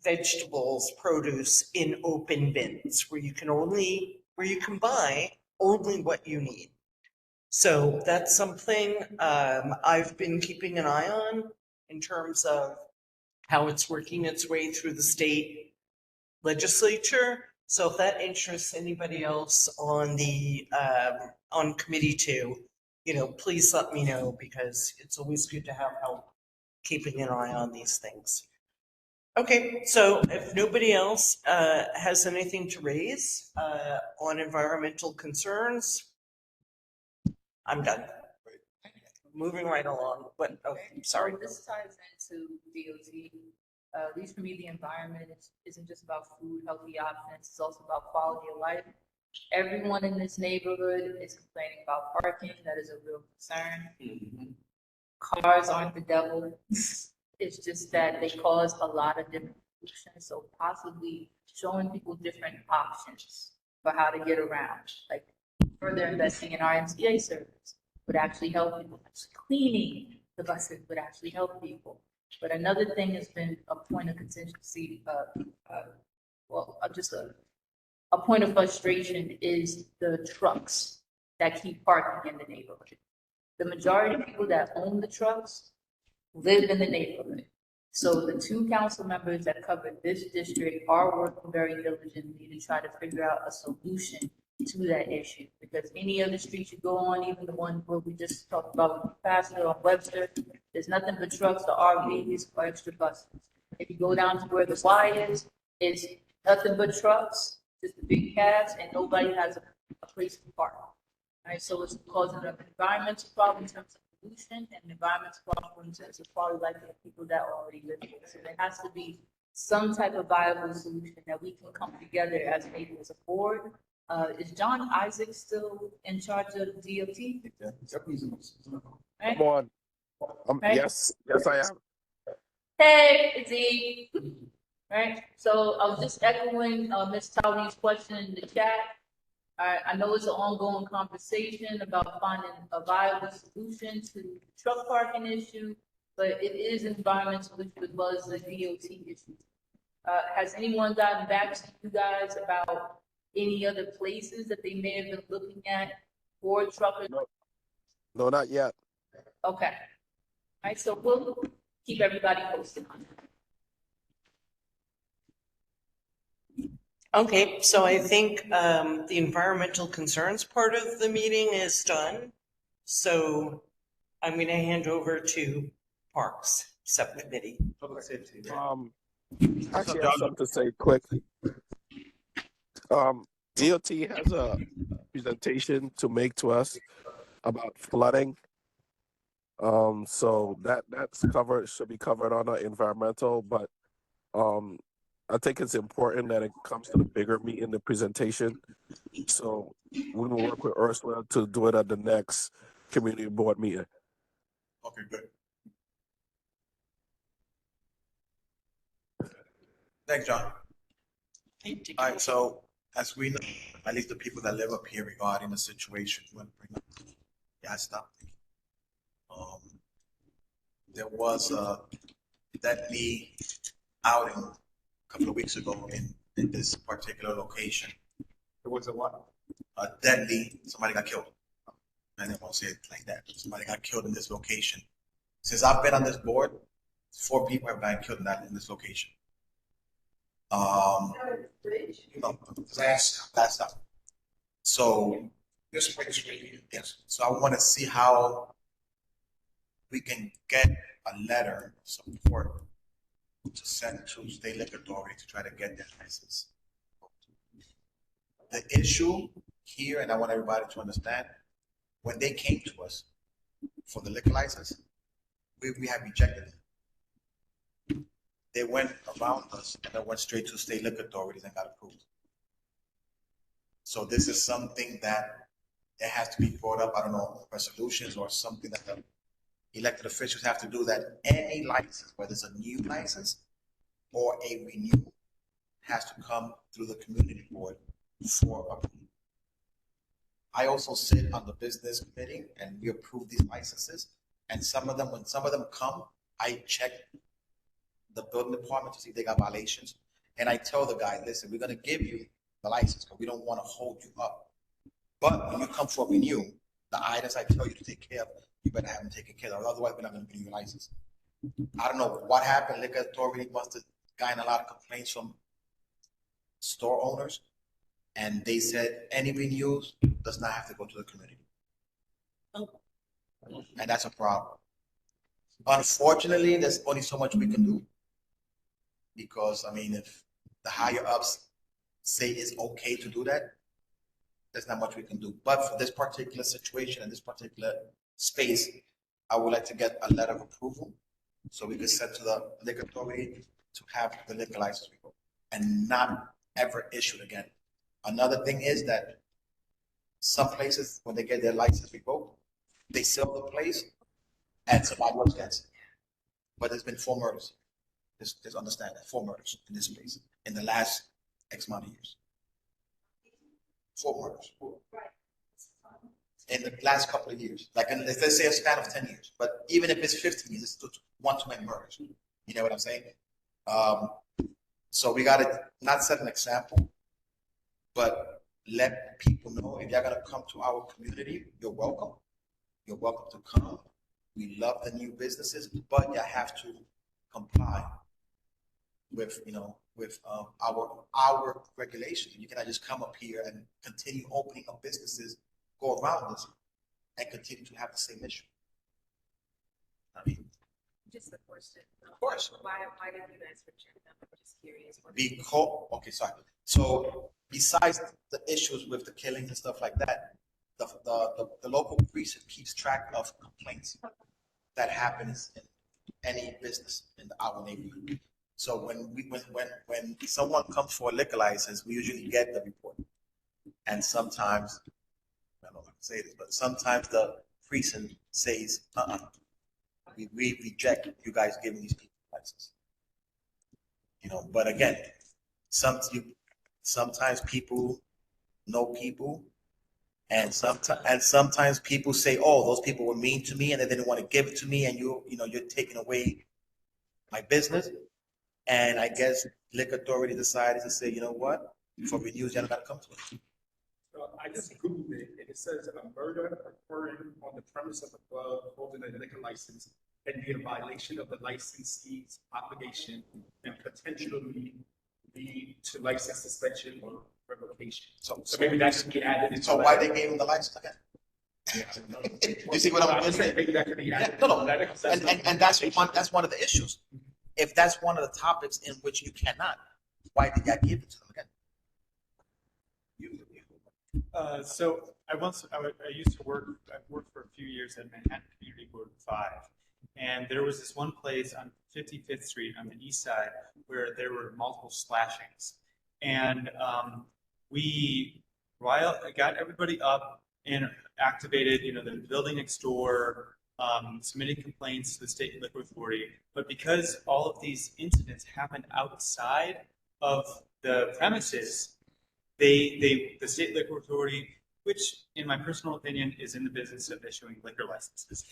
Speaker 2: vegetables, produce in open bins where you can buy only what you need. So that's something I've been keeping an eye on in terms of how it's working its way through the state legislature. So if that interests anybody else on the on committee too, please let me know, because it's always good to have help keeping an eye on these things. Okay, so if nobody else has anything to raise on environmental concerns, I'm done. Moving right along, but, sorry.
Speaker 4: So this ties into DOT. At least for me, the environment isn't just about food, healthy options, it's also about quality of life. Everyone in this neighborhood is complaining about parking. That is a real concern. Cars aren't the devil. It's just that they cause a lot of different pollution. So possibly showing people different options for how to get around, like further investing in our MTA service would actually help people. Cleaning the buses would actually help people. But another thing has been a point of contingency, just a point of frustration is the trucks that keep parking in the neighborhood. The majority of people that own the trucks live in the neighborhood. So the 2 council members that cover this district are working very diligently to try to figure out a solution to that issue. Because any other street you go on, even the one where we just talked about Pastor or Webster, there's nothing but trucks or RVs or extra buses. If you go down to where the Y is, it's nothing but trucks, just the big cabs, and nobody has a place to park. Right, so it's causing an environmental problem in terms of pollution and an environmental problem in terms of quality of life for people that already live here. So there has to be some type of viable solution that we can come together as maybe as a board. Is John Isaac still in charge of DOT? Right?
Speaker 10: Come on.
Speaker 4: Right?
Speaker 10: Yes, I am.
Speaker 4: Hey, Z. Right, so I was just echoing Ms. Towley's question in the chat. I know it's an ongoing conversation about finding a viable solution to the truck parking issue, but it is an environmental issue as well as a DOT issue. Has anyone gotten back to you guys about any other places that they may have been looking at for truckers?
Speaker 10: No, not yet.
Speaker 4: Okay. All right, so we'll keep everybody posted on that.
Speaker 2: Okay, so I think the environmental concerns part of the meeting is done. So I'm going to hand over to Parks Subcommittee.
Speaker 1: Public safety.
Speaker 10: Actually, I have something to say quick. DOT has a presentation to make to us about flooding. So that's covered, should be covered on the environmental, but I think it's important that it comes to the bigger meeting, the presentation. So we will work with Ursula to do it at the next community board meeting.
Speaker 7: Okay, good. Thanks, John. All right, so as we know, at least the people that live up here regarding the situation, when gas stop. There was a deadly outing a couple of weeks ago in this particular location.
Speaker 3: It was a what?
Speaker 7: A deadly, somebody got killed. I didn't want to say it like that. Somebody got killed in this location. Since I've been on this board, 4 people have been killed in this location. No, last stop. So
Speaker 9: This place right here.
Speaker 7: yes, so I want to see how we can get a letter of support to send to state liquor authority to try to get that license. The issue here, and I want everybody to understand, when they came to us for the liquor license, we have rejected it. they went around us and they went straight to state liquor authorities and got approved. So this is something that it has to be brought up, I don't know, resolutions or something that the elected officials have to do, that any license, whether it's a new license or a renewal, has to come through the community board for approval. I also sit on the business committee and we approve these licenses. And some of them, when some of them come, I check the building department to see if they got violations. And I tell the guy, listen, we're gonna give you the license, but we don't wanna hold you up. But when you come for renewal, the items I tell you to take care of, you better have them taken care of, otherwise we're not gonna give you a license. I don't know what happened, liquor authority must have gotten a lot of complaints from store owners. And they said any renewals does not have to go to the community. And that's a problem. Unfortunately, there's only so much we can do. Because, I mean, if the higher ups say it's okay to do that, there's not much we can do. But for this particular situation and this particular space, I would like to get a letter of approval so we can send to the liquor authority to have the liquor license revoked and not ever issued again. Another thing is that some places, when they get their license revoked, they sell the place and somebody else gets it. But there's been 4 murders. Just understand that, 4 murders in this place in the last X amount of years. 4 murders in the last couple of years. Like, let's say a span of 10 years. But even if it's 15 years, it's still 1 too many murders. You know what I'm saying? So we got to not set an example, but let people know if you're going to come to our community, you're welcome. You're welcome to come. We love the new businesses, but you have to comply with, our regulations. You cannot just come up here and continue opening up businesses, go around us, and continue to have the same issue. I mean,
Speaker 11: just a question.
Speaker 7: Of course.
Speaker 11: Why did you guys reject them? I'm just curious.
Speaker 7: Okay, sorry. So besides the issues with the killings and stuff like that, the local precinct keeps track of complaints that happens in any business in our neighborhood. So when someone comes for a liquor license, we usually get the report. And sometimes, I don't know if I can say this, but sometimes the precinct says, we reject you guys giving these people license. But again, sometimes people know people, and sometimes people say, oh, those people were mean to me and they didn't want to give it to me, and you're taking away my business. And I guess liquor authority decided to say, you know what, for renewals, you're not gonna come to us.
Speaker 3: So I just Googled it, and it says a murder occurring on the premise of a club holding a liquor license can be a violation of the licensee's obligation and potentially lead to license suspension or revocation. So maybe that should be added.
Speaker 7: So why they gave him the license again? You see what I'm saying?
Speaker 3: Maybe that could be added.
Speaker 7: No. And that's one of the issues. If that's one of the topics in which you cannot, why did y'all give it to them again?
Speaker 1: So I used to work. I've worked for a few years at Manhattan Community Board 5, and there was this one place on 55th Street on the east side where there were multiple slashings, and we got everybody up and activated, the building next door, submitting complaints to the state liquor authority. But because all of these incidents happened outside of the premises, the state liquor authority, which in my personal opinion is in the business of issuing liquor licenses,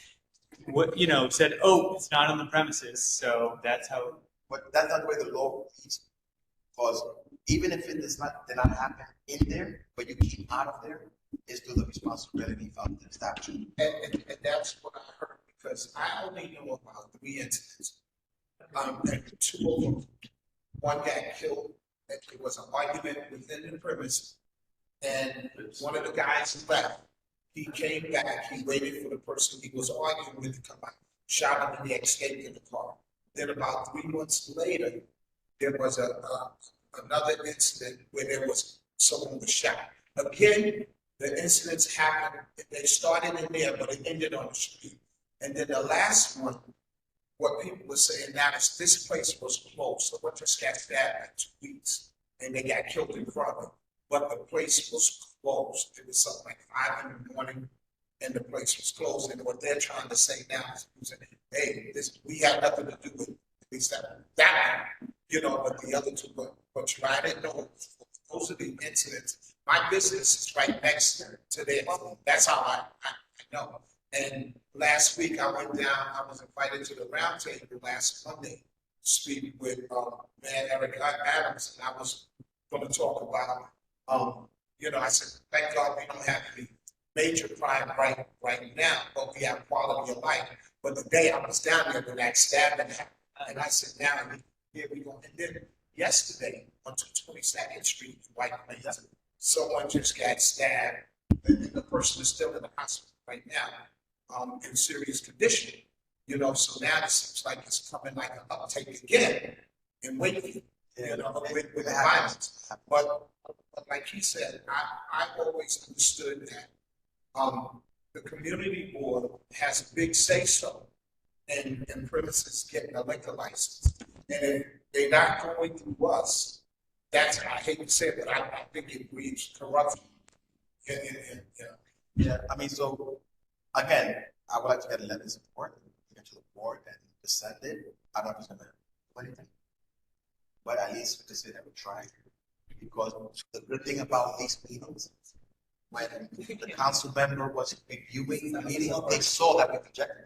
Speaker 1: said, oh, it's not on the premises, so that's how.
Speaker 7: But that's not the way the law reads, because even if it did not happen in there, but you keep out of there, it's still the responsibility of the establishment.
Speaker 9: And that's what I heard, because I only know about 3 incidents. And 2 of them, one got killed. There was an argument within the premise, and one of the guys left. He came back. He waited for the person he was arguing with to come out, shot him, and he escaped in the car. Then about 3 months later, there was another incident where there was someone was shot. Again, the incidents happened. They started in there, but it ended on the street. And then the last one, what people were saying now is this place was closed, so what just got stabbed in 2 weeks, and they got killed in front of it. But the place was closed. It was something like 5 in the morning, and the place was closed. And what they're trying to say now is, hey, we have nothing to do with these that, you know, but the other two, but I didn't know those are the incidents. My business is right next to theirs. That's how I know. And last week I went down, I was invited to the roundtable last Monday to speak with Mayor Eric Adams, and I was going to talk about, you know, I said, thank God we don't have any major crime right now, but we have quality of life. But the day I was down there, when that stabbing happened, and I said, now here we go. And then yesterday on 22nd Street in White Plains, someone just got stabbed, and the person is still in the hospital right now, in serious condition. You know, so now it seems like it's coming like an uptake again in Wakefield, you know, with the violence. But like he said, I always understood that the community board has a big say-so in premises getting a liquor license. And if they're not going through us, that's, I hate to say it, but I think it breeds corruption.
Speaker 7: Yeah, I mean, so again, I would like to get a letter of support, get to the board and decide it. I don't know if it's gonna do anything, but at least we can say that we tried. Because the good thing about these meetings, when the council member was reviewing the meeting, they saw that we projected.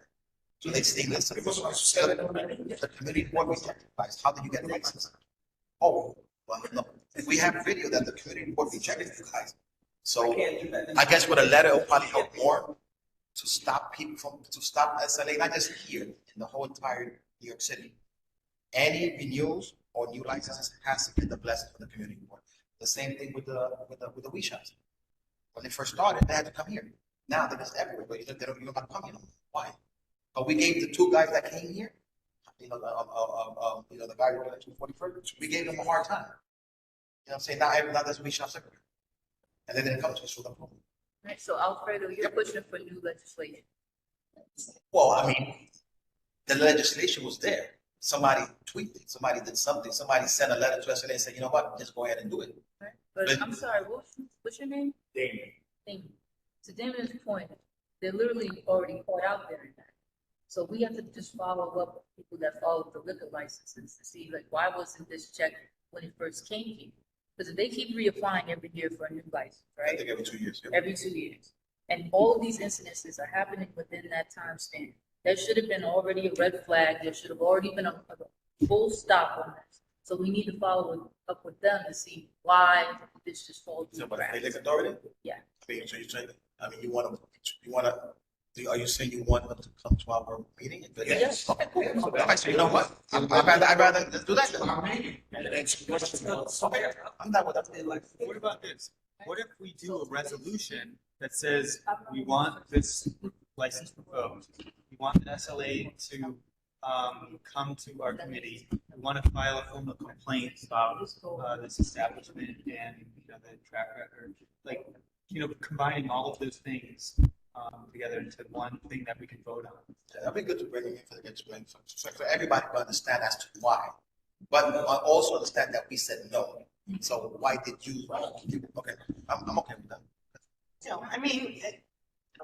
Speaker 7: So they say, listen, the community board rejected guys. How did you get license? Oh, well, no. We have video that the community board rejected you guys. So I guess with a letter, it'll probably help more to stop people to stop SLA, not just here, in the whole entire New York City. Any renewals or new licenses has to get the blessing from the community board. The same thing with the weed shops. When they first started, they had to come here. Now they're just everywhere, but you don't come here. Why? But we gave the 2 guys that came here, the guy who went to 41st, we gave them a hard time. You know what I'm saying? Now there's weed shops everywhere. And they didn't come to us for the problem.
Speaker 4: Right, so Alfredo, you're pushing for new legislation.
Speaker 7: Well, I mean, the legislation was there. Somebody tweeted, somebody did something, somebody sent a letter to us and they said, you know what, just go ahead and do it.
Speaker 4: Right. But I'm sorry, what's your name?
Speaker 3: Damien.
Speaker 4: Thank you. To Damien's point, they're literally already caught out there in that. So we have to just follow up with people that follow the liquor licenses to see, like, why wasn't this checked when it first came here? Because if they keep reapplying every year for a new license,
Speaker 7: I
Speaker 4: right?
Speaker 7: think every 2 years. Yeah.
Speaker 4: Every 2 years. And all of these incidences are happening within that time span. There should have been already a red flag. There should have already been a full stop on this. So we need to follow up with them to see why this just falls through
Speaker 7: So,
Speaker 4: the
Speaker 7: but they
Speaker 4: cracks.
Speaker 7: liquor authority?
Speaker 4: Yeah.
Speaker 7: I mean, so you're saying, I mean, you want to, are you saying you want them to come to our meeting?
Speaker 4: Yes.
Speaker 7: Okay, cool. So you know what? I'd rather do that. I'm not with that.
Speaker 1: Like, what about this? What if we do a resolution that says we want this license revoked? We want the SLA to come to our committee. We want to file a formal complaint about this establishment and the track record. Like, combining all of those things together into one thing that we can vote on.
Speaker 7: That'd be good to bring them in for the explain so everybody can understand as to why. But also understand that we said no. So why did you? Okay, I'm okay with that.
Speaker 2: Yeah, I mean,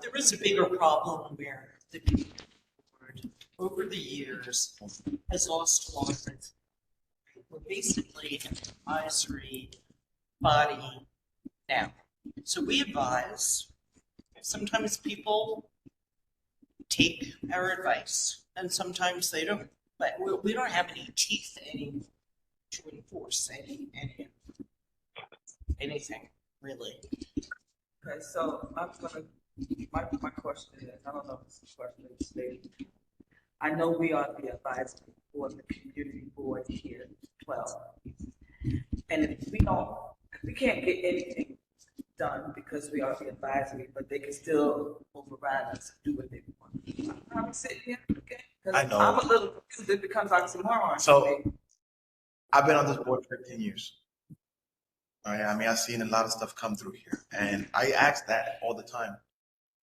Speaker 2: there is a bigger problem where the board over the years has lost confidence. We're basically an advisory body now. So we advise. Sometimes people take our advice and sometimes they don't. But we don't have any teeth to enforce anything, really.
Speaker 5: Okay, so my question is, I don't know if this is a question is stated. I know we are the advisory for the community board here, 12. And if we can't get anything done because we are the advisory, but they can still override us and do what they want. I'm sitting here, okay?
Speaker 7: I know.
Speaker 5: I'm a little confused. It becomes oxymoron.
Speaker 7: So I've been on this board for 10 years. All right, I mean, I've seen a lot of stuff come through here, and I ask that all the time.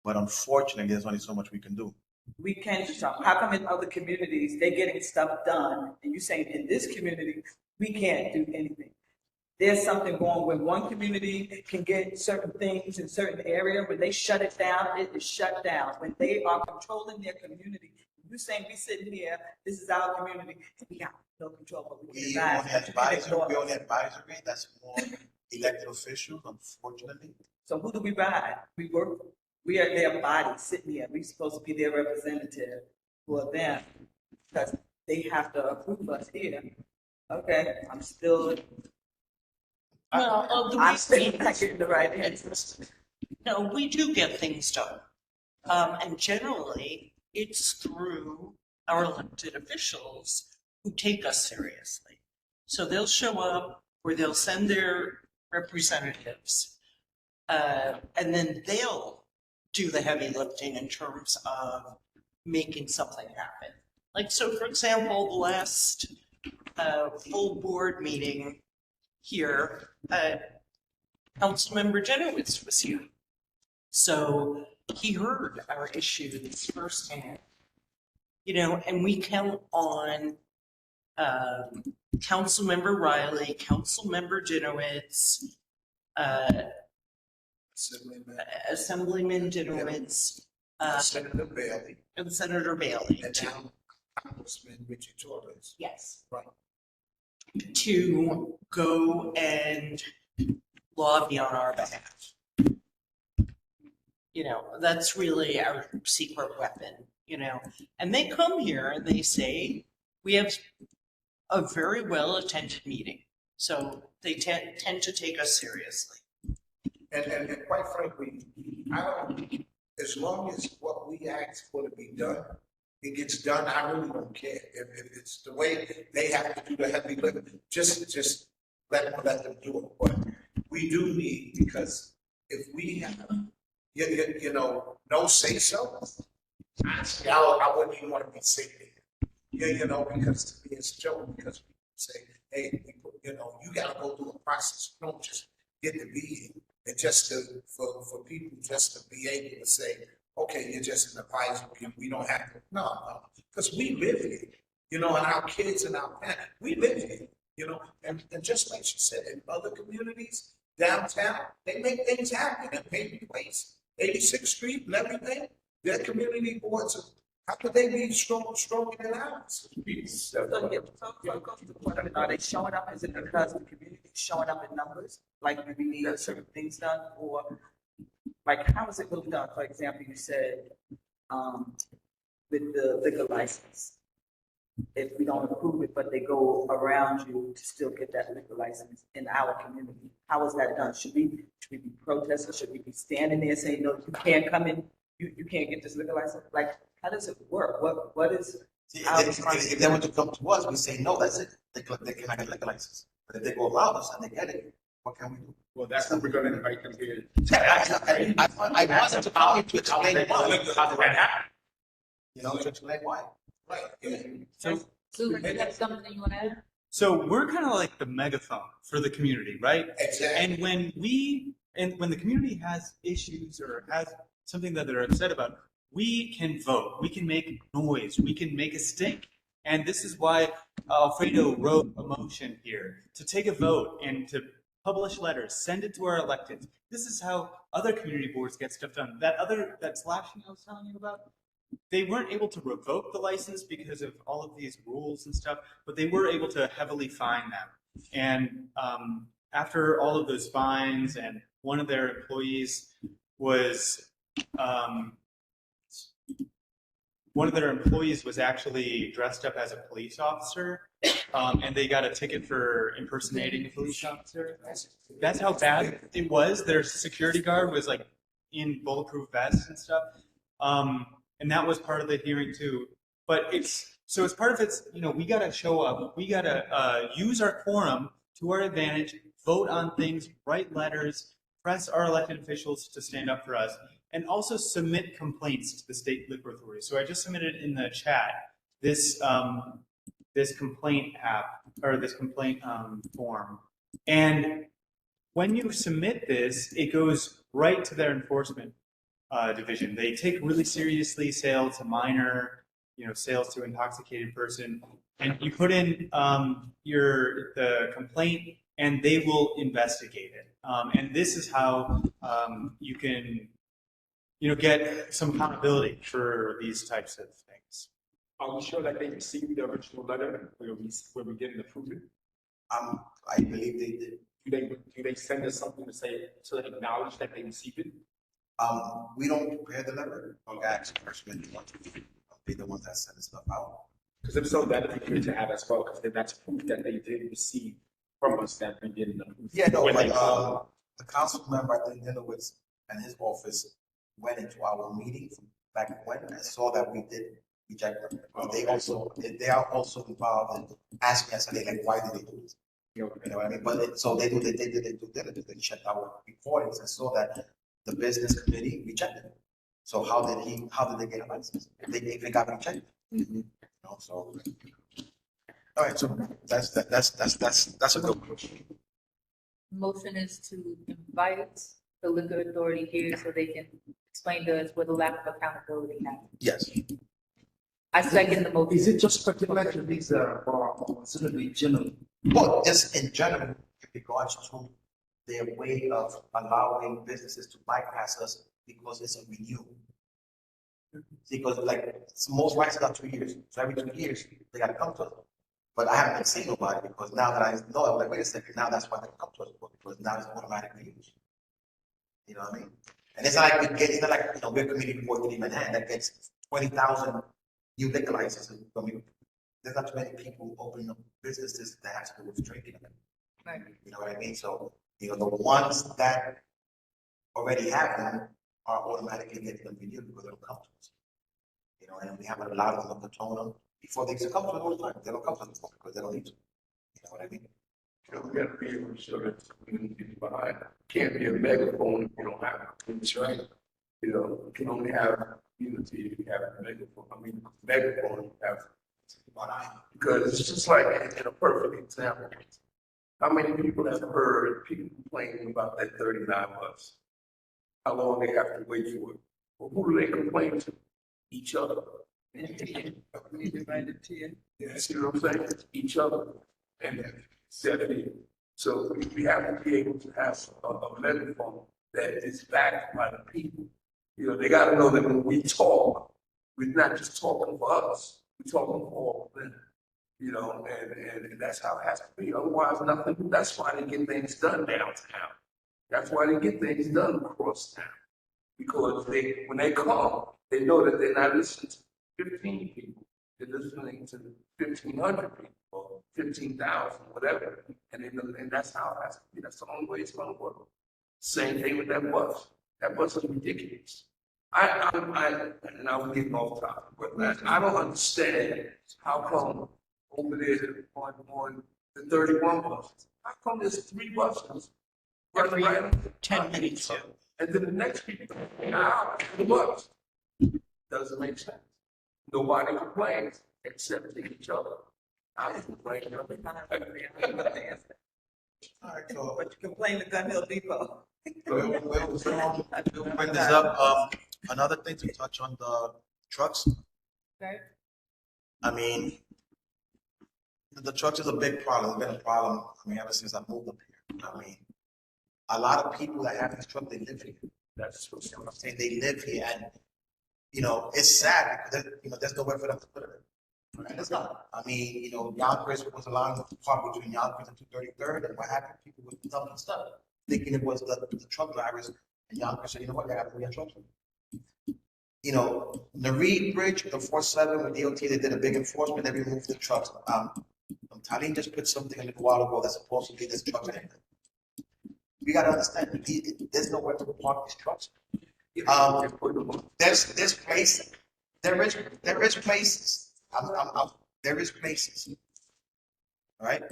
Speaker 7: But unfortunately, there's only so much we can do.
Speaker 5: We can't just talk. How come in other communities, they're getting stuff done, and you saying in this community, we can't do anything? There's something wrong when one community can get certain things in certain area, when they shut it down, it is shut down. When they are controlling their community, you saying we sitting here, this is our community, and we got no control, but we
Speaker 7: We
Speaker 5: can
Speaker 7: only advisory, we only advisory, that's more elected officials, unfortunately.
Speaker 5: So who do we ride? We work, we are their body sitting here. We're supposed to be their representative for them because they have to approve us here. Okay, I'm still,
Speaker 2: Well, the
Speaker 5: I'm still
Speaker 2: reason
Speaker 5: not getting the right answer.
Speaker 2: no, we do get things done. And generally, it's through our elected officials who take us seriously. So they'll show up or they'll send their representatives, and then they'll do the heavy lifting in terms of making something happen. Like, so for example, the last full board meeting here, Councilmember Jenowitz was here. So he heard our issues firsthand, you know, and we count on Councilmember Riley, Councilmember Jenowitz, Assemblyman Jenowitz,
Speaker 9: Senator Bailey,
Speaker 2: and Senator Bailey.
Speaker 9: and now Congressman Richard Torres.
Speaker 2: Yes.
Speaker 9: Right.
Speaker 2: To go and lobby on our behalf. You know, that's really our secret weapon, you know. And they come here and they say, we have a very well attended meeting. So they tend to take us seriously.
Speaker 9: And quite frankly, I don't, as long as what we ask for to be done, it gets done, I really don't care. If it's the way they have to do the heavy lifting, just let them do it. But we do need, because if we have, you know, no say so, honestly, I wouldn't even want to be sitting there. You know, because to me it's a joke, because we say, hey, you know, you got to go through a process. You don't just get to be here. And just for people just to be able to say, okay, you're just an advisor, we don't have to, no, because we live here, you know, and our kids and our parents, we live here, you know, and just like she said, in other communities, downtown, they make things happen in Paving Place, 86th Street and everything, their community boards, how could they be stronger than ours?
Speaker 5: Are they showing up? Is it because the community is showing up in numbers? Like we need certain things done, or like how is it really done? For example, you said with the liquor license, if we don't approve it, but they go around you to still get that liquor license in our community. How is that done? Should we be protesting? Should we be standing there saying, no, you can't come in, you can't get this liquor license? Like, how does it work? What is?
Speaker 7: See, if they want to come to us, we say, no, that's it. They cannot get liquor license. But if they go allow us and they get it, what can we do?
Speaker 3: Well, that's what we're gonna invite them here.
Speaker 7: I wanted to call you to explain why.
Speaker 3: How did that happen?
Speaker 7: You know, to explain why.
Speaker 9: Right, yeah.
Speaker 1: So,
Speaker 4: Susan, you have something you want to add?
Speaker 1: so we're kind of like the megaphone for the community, right?
Speaker 9: Exactly.
Speaker 1: And when the community has issues or has something that they're upset about, we can vote, we can make noise, we can make a stink. And this is why Alfredo wrote a motion here to take a vote and to publish letters, send it to our electeds. This is how other community boards get stuff done. That slashing I was telling you about, they weren't able to revoke the license because of all of these rules and stuff, but they were able to heavily fine them. And after all of those fines, and one of their employees was actually dressed up as a police officer, and they got a ticket for impersonating a police officer. That's how bad it was. Their security guard was like in bulletproof vests and stuff. And that was part of the hearing too. But it's part of it's, you know, we got to show up. We got to use our quorum to our advantage, vote on things, write letters, press our elected officials to stand up for us, and also submit complaints to the state liquor authority. So I just submitted in the chat this complaint app, or this complaint form. And when you submit this, it goes right to their enforcement division. They take really seriously sale to minor, sales to intoxicated person, and you put in the complaint, and they will investigate it. And this is how you can, get some accountability for these types of things.
Speaker 3: Are we sure that they received the original letter where we didn't approve it?
Speaker 7: I believe they did.
Speaker 3: Do they send us something to say, to acknowledge that they received it?
Speaker 7: We don't prepare the letter. Okay, actually, freshman, they're the ones that send the stuff out.
Speaker 3: Because if so, that'd be good to have as well, because then that's proof that they did receive from us that we didn't approve.
Speaker 7: Yeah, no,
Speaker 3: When
Speaker 7: but
Speaker 3: they-
Speaker 7: the council member, I think, Dinowitz and his office went into our meeting back when and saw that we did reject them. They are also involved in asking us, like, why did they do this? You know what I mean? But they did their due diligence. They checked our recordings and saw that the business committee rejected it. So how did they get a license? If they got rejected. So all right, so that's a good question.
Speaker 4: Motion is to invite the liquor authority here so they can explain to us where the lack of accountability happened.
Speaker 7: Yes.
Speaker 4: I second the motion.
Speaker 6: Is it just particular to these bar or considerably general?
Speaker 7: Well, just in general, in regards to their way of allowing businesses to bypass us because it's a renewal. Because most licenses are 2 years, so every 2 years they gotta come to us. But I haven't seen nobody because now that I know, I'm like, wait a second, now that's why they come to us because now it's automatically used. You know what I mean? And it's not like it's not like we're community board in Manhattan that gets 20,000 new liquor licenses. I mean, there's not too many people opening up businesses that have to do with drinking.
Speaker 4: Right.
Speaker 7: You know what I mean? So, the ones that already have them are automatically getting them renewed because they don't come to us. And we have a lot of them to tone them before they used to come to us all the time. They don't come to us because they don't need to. You know what I mean?
Speaker 6: We gotta be able to show that the community behind. Can't be a megaphone if you don't have it. That's right. You can only have unity if you have a megaphone. Megaphone you have. Because it's just like in a perfect example. How many people have heard people complaining about that 39 bus? How long they have to wait for it? Well, who do they complain to? Each other. Yeah, see what I'm saying? Each other. And definitely. So we have to be able to have a megaphone that is backed by the people. They got to know that when we talk, we're not just talking for us. We're talking for all of them. And that's how it has to be. Otherwise, nothing. That's why they get things done downtown. That's why they get things done across town. Because when they come, they know that they're not listening to 15 people. They're listening to 1,500 people or 15,000, whatever. And that's how it has to be. That's the only way it's going to work. Same thing with that bus. That bus is ridiculous. And I'm getting off topic, but I don't understand how come over there on the 31 buses, how come there's 3 buses
Speaker 2: Every
Speaker 6: right
Speaker 2: 10 minutes.
Speaker 6: and then the next people, now the bus. Doesn't make sense. Nobody complains except each other. I complain.
Speaker 5: All right, so but you complain to Gun Hill Depot.
Speaker 7: We'll bring this up. Another thing to touch on the trucks.
Speaker 4: Okay.
Speaker 7: I mean, the trucks is a big problem. It's been a problem. Ever since I moved up here. A lot of people that have these trucks, they live here.
Speaker 6: That's what
Speaker 7: I'm saying. They live here, and it's sad because there's nowhere for them to put it. And it's not. Yonkers was allowing them to park between Yonkers and 233rd, and what happened? People were dumping stuff, thinking it was the truck drivers. And Yonkers said, you know what, I got to put your trucks. The Reed Bridge, the 47 with DOT, they did a big enforcement. They removed the trucks. Talene just put something a little while ago that's supposedly this truck in. We got to understand, there's nowhere to park these trucks. There's places. There is places. There is places. All right.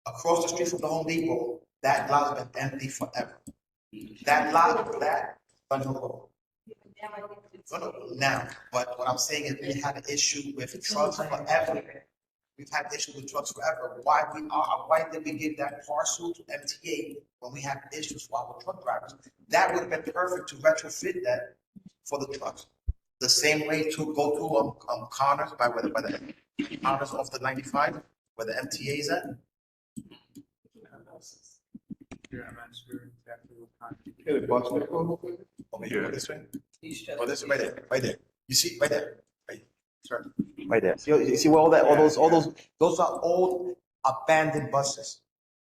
Speaker 7: Across the street from the Home Depot, that lot's been empty forever. That lot, now, but what I'm saying is we had an issue with trucks forever. We've had issues with trucks forever. Why did we give that parcel to MTA when we have issues with our truck drivers? That would have been perfect to retrofit that for the trucks. The same way to go to Connors by the Connors off the 95, where the MTA is at.
Speaker 1: Yeah, I'm not sure exactly what kind.
Speaker 7: Okay, the bus stop over here, this way. Oh, this is right there, right there. You see, right there, right, sir, right there. See, you see where those are old abandoned buses.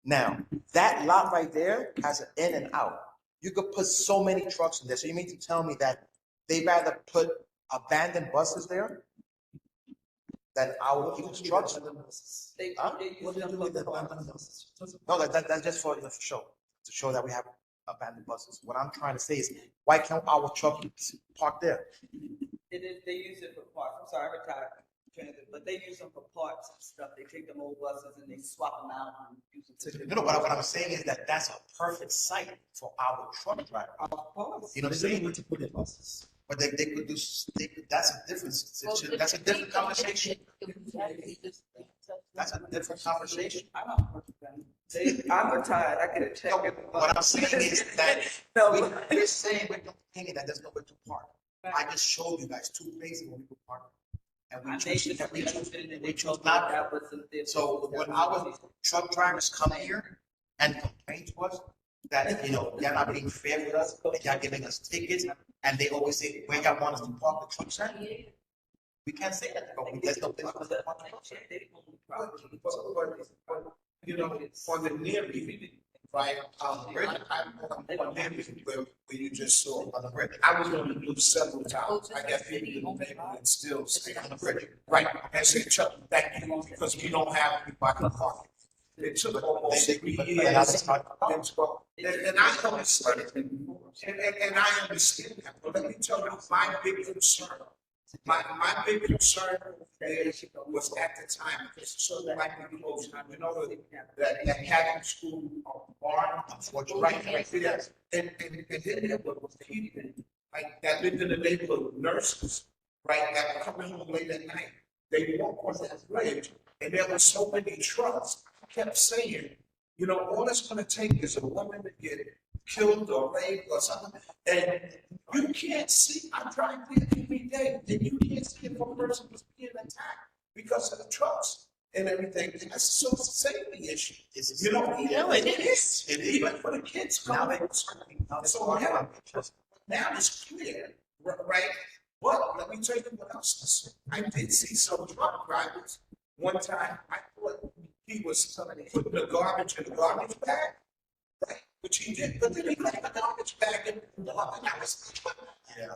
Speaker 7: Now, that lot right there has an in and out. You could put so many trucks in there. So you mean to tell me that they rather put abandoned buses there than our used trucks? Huh? No, that's just for show, to show that we have abandoned buses. What I'm trying to say is, why can't our truck park there?
Speaker 5: They use it for parts. I'm sorry, I retired transit, but they use them for parts and stuff. They take them old buses and they swap them out and use them to.
Speaker 7: No, what I'm saying is that that's a perfect site for our truck driver. You know what I'm saying? To put in buses. But they could do, that's a different, that's a different conversation. That's a different conversation.
Speaker 5: I'm retired. I get a check.
Speaker 7: No, what I'm saying is that we're saying we're complaining that there's nowhere to park. I just showed you guys 2 places where we could park. And we chose not to. So when our truck drivers come here and complain to us that, you know, you're not being fair with us, that you're giving us tickets, and they always say, where y'all want us to park the trucks at? We can't say that, but there's no place for us to park the trucks.
Speaker 9: But, you know, for the near me, right, I'm on where you just saw on the bridge. I was on the blue several times. I got people in the neighborhood still stay on the bridge. Right, and say, Chuck, thank you, because we don't have anybody parking. It took almost 3 years. And I understand, and I understand that, but let me tell you, my big concern, my big concern was at the time, because so black people, you know, that Catholic school barn, unfortunately, right there. And then there was people, like, that lived in the neighborhood with nurses, right, that were coming home late at night. They walked on that bridge, and there were so many trucks. I kept saying, you know, all it's gonna take is a woman to get killed or raped or something, and you can't see, I drive there every day, and you can't see if a person was being attacked because of the trucks and everything. And that's so it's a safety issue. You know, it is. Even for the kids coming. So now it's clear, right? But let me tell you what else is. I did see some truck drivers one time. I thought he was putting the garbage in the garbage bag, right? Which he did, but then he left the garbage bag in the garbage.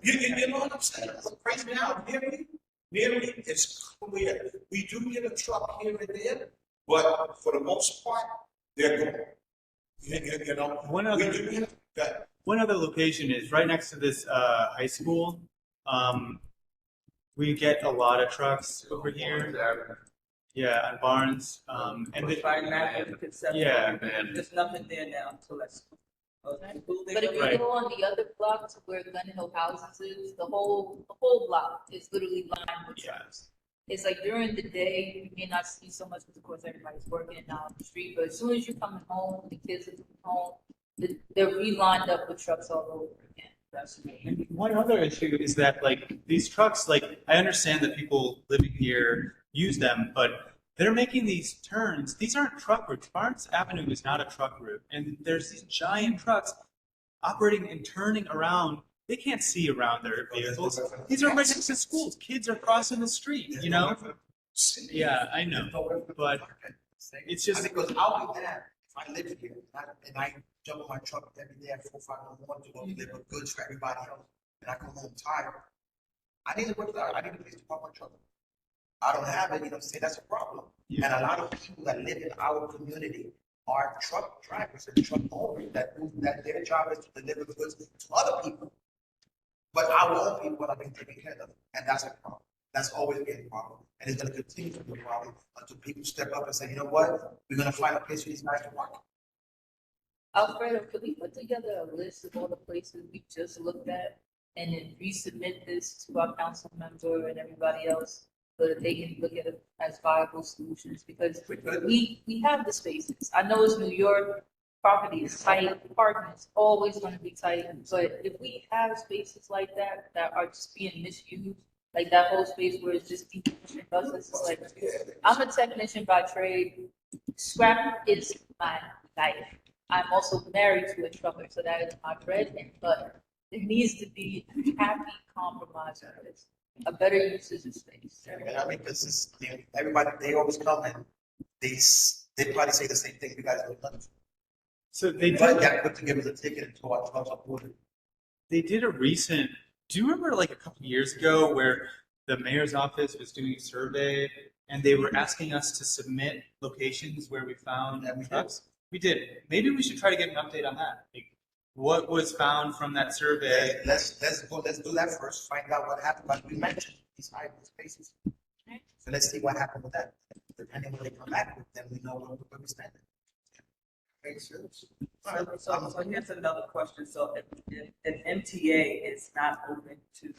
Speaker 9: You know what I'm saying? Right now, nearly, it's clear. We do get a truck here and there, but for the most part, they're gone. You know,
Speaker 1: One other location is right next to this high school. We get a lot of trucks over here. Yeah, on Barnes. And
Speaker 5: Right now,
Speaker 1: yeah,
Speaker 5: there's nothing there now until that's.
Speaker 4: But if you
Speaker 1: Right.
Speaker 4: go on the other blocks where Glen Hill Houses is, the whole block is literally lined with trucks. It's like during the day, you may not see so much because of course everybody's working and out on the street, but as soon as you're coming home, the kids are coming home, they're re-lined up with trucks all over again.
Speaker 1: And one other issue is that, like, these trucks, like, I understand that people living here use them, but they're making these turns. These aren't truck routes. Barnes Avenue is not a truck route. And there's these giant trucks operating and turning around. They can't see around their vehicles. These are right next to schools. Kids are crossing the street, you know? Yeah, I know. But it's just.
Speaker 7: Because I'll be there if I live here, and I jump on my truck every day at 4 or 5 in the morning to go deliver goods for everybody else, and I come home tired. I need a place to park my truck. I don't have it, you know what I'm saying? That's a problem. And a lot of people that live in our community are truck drivers and truck owners that their job is to deliver goods to other people. But our own people are being taken care of, and that's a problem. That's always been a problem, and it's going to continue to be a problem until people step up and say, you know what, we're going to find a place for these guys to park.
Speaker 4: Alfredo, could we put together a list of all the places we just looked at and then resubmit this to our council member and everybody else? so that they can look at it as viable solutions, because we have the spaces. I know it's New York, property is tight, parking is always gonna be tight, but if we have spaces like that that are just being misused, like that whole space where it's just people pushing buses, it's like, I'm a technician by trade, scrap is my life. I'm also married to a trucker, so that is my bread and butter. There needs to be a happy compromise on this, a better usage of space.
Speaker 7: And I mean, because this, everybody, they always come and they probably say the same thing. You guys don't nothing.
Speaker 1: So they
Speaker 7: But
Speaker 1: did,
Speaker 7: yeah, put to give us a ticket and to our clubs on board.
Speaker 1: they did a recent, do you remember like a couple years ago where the mayor's office was doing a survey and they were asking us to submit locations where we found
Speaker 7: Yeah, we did.
Speaker 1: trucks? We did. Maybe we should try to get an update on that. Like, what was found from that survey?
Speaker 7: Let's do that first. Find out what happened. But we mentioned these hybrid spaces. So let's see what happened with that. Depending on what they come back with, then we know where we stand.
Speaker 9: Makes sense.
Speaker 5: So here's another question. So if MTA is not open to,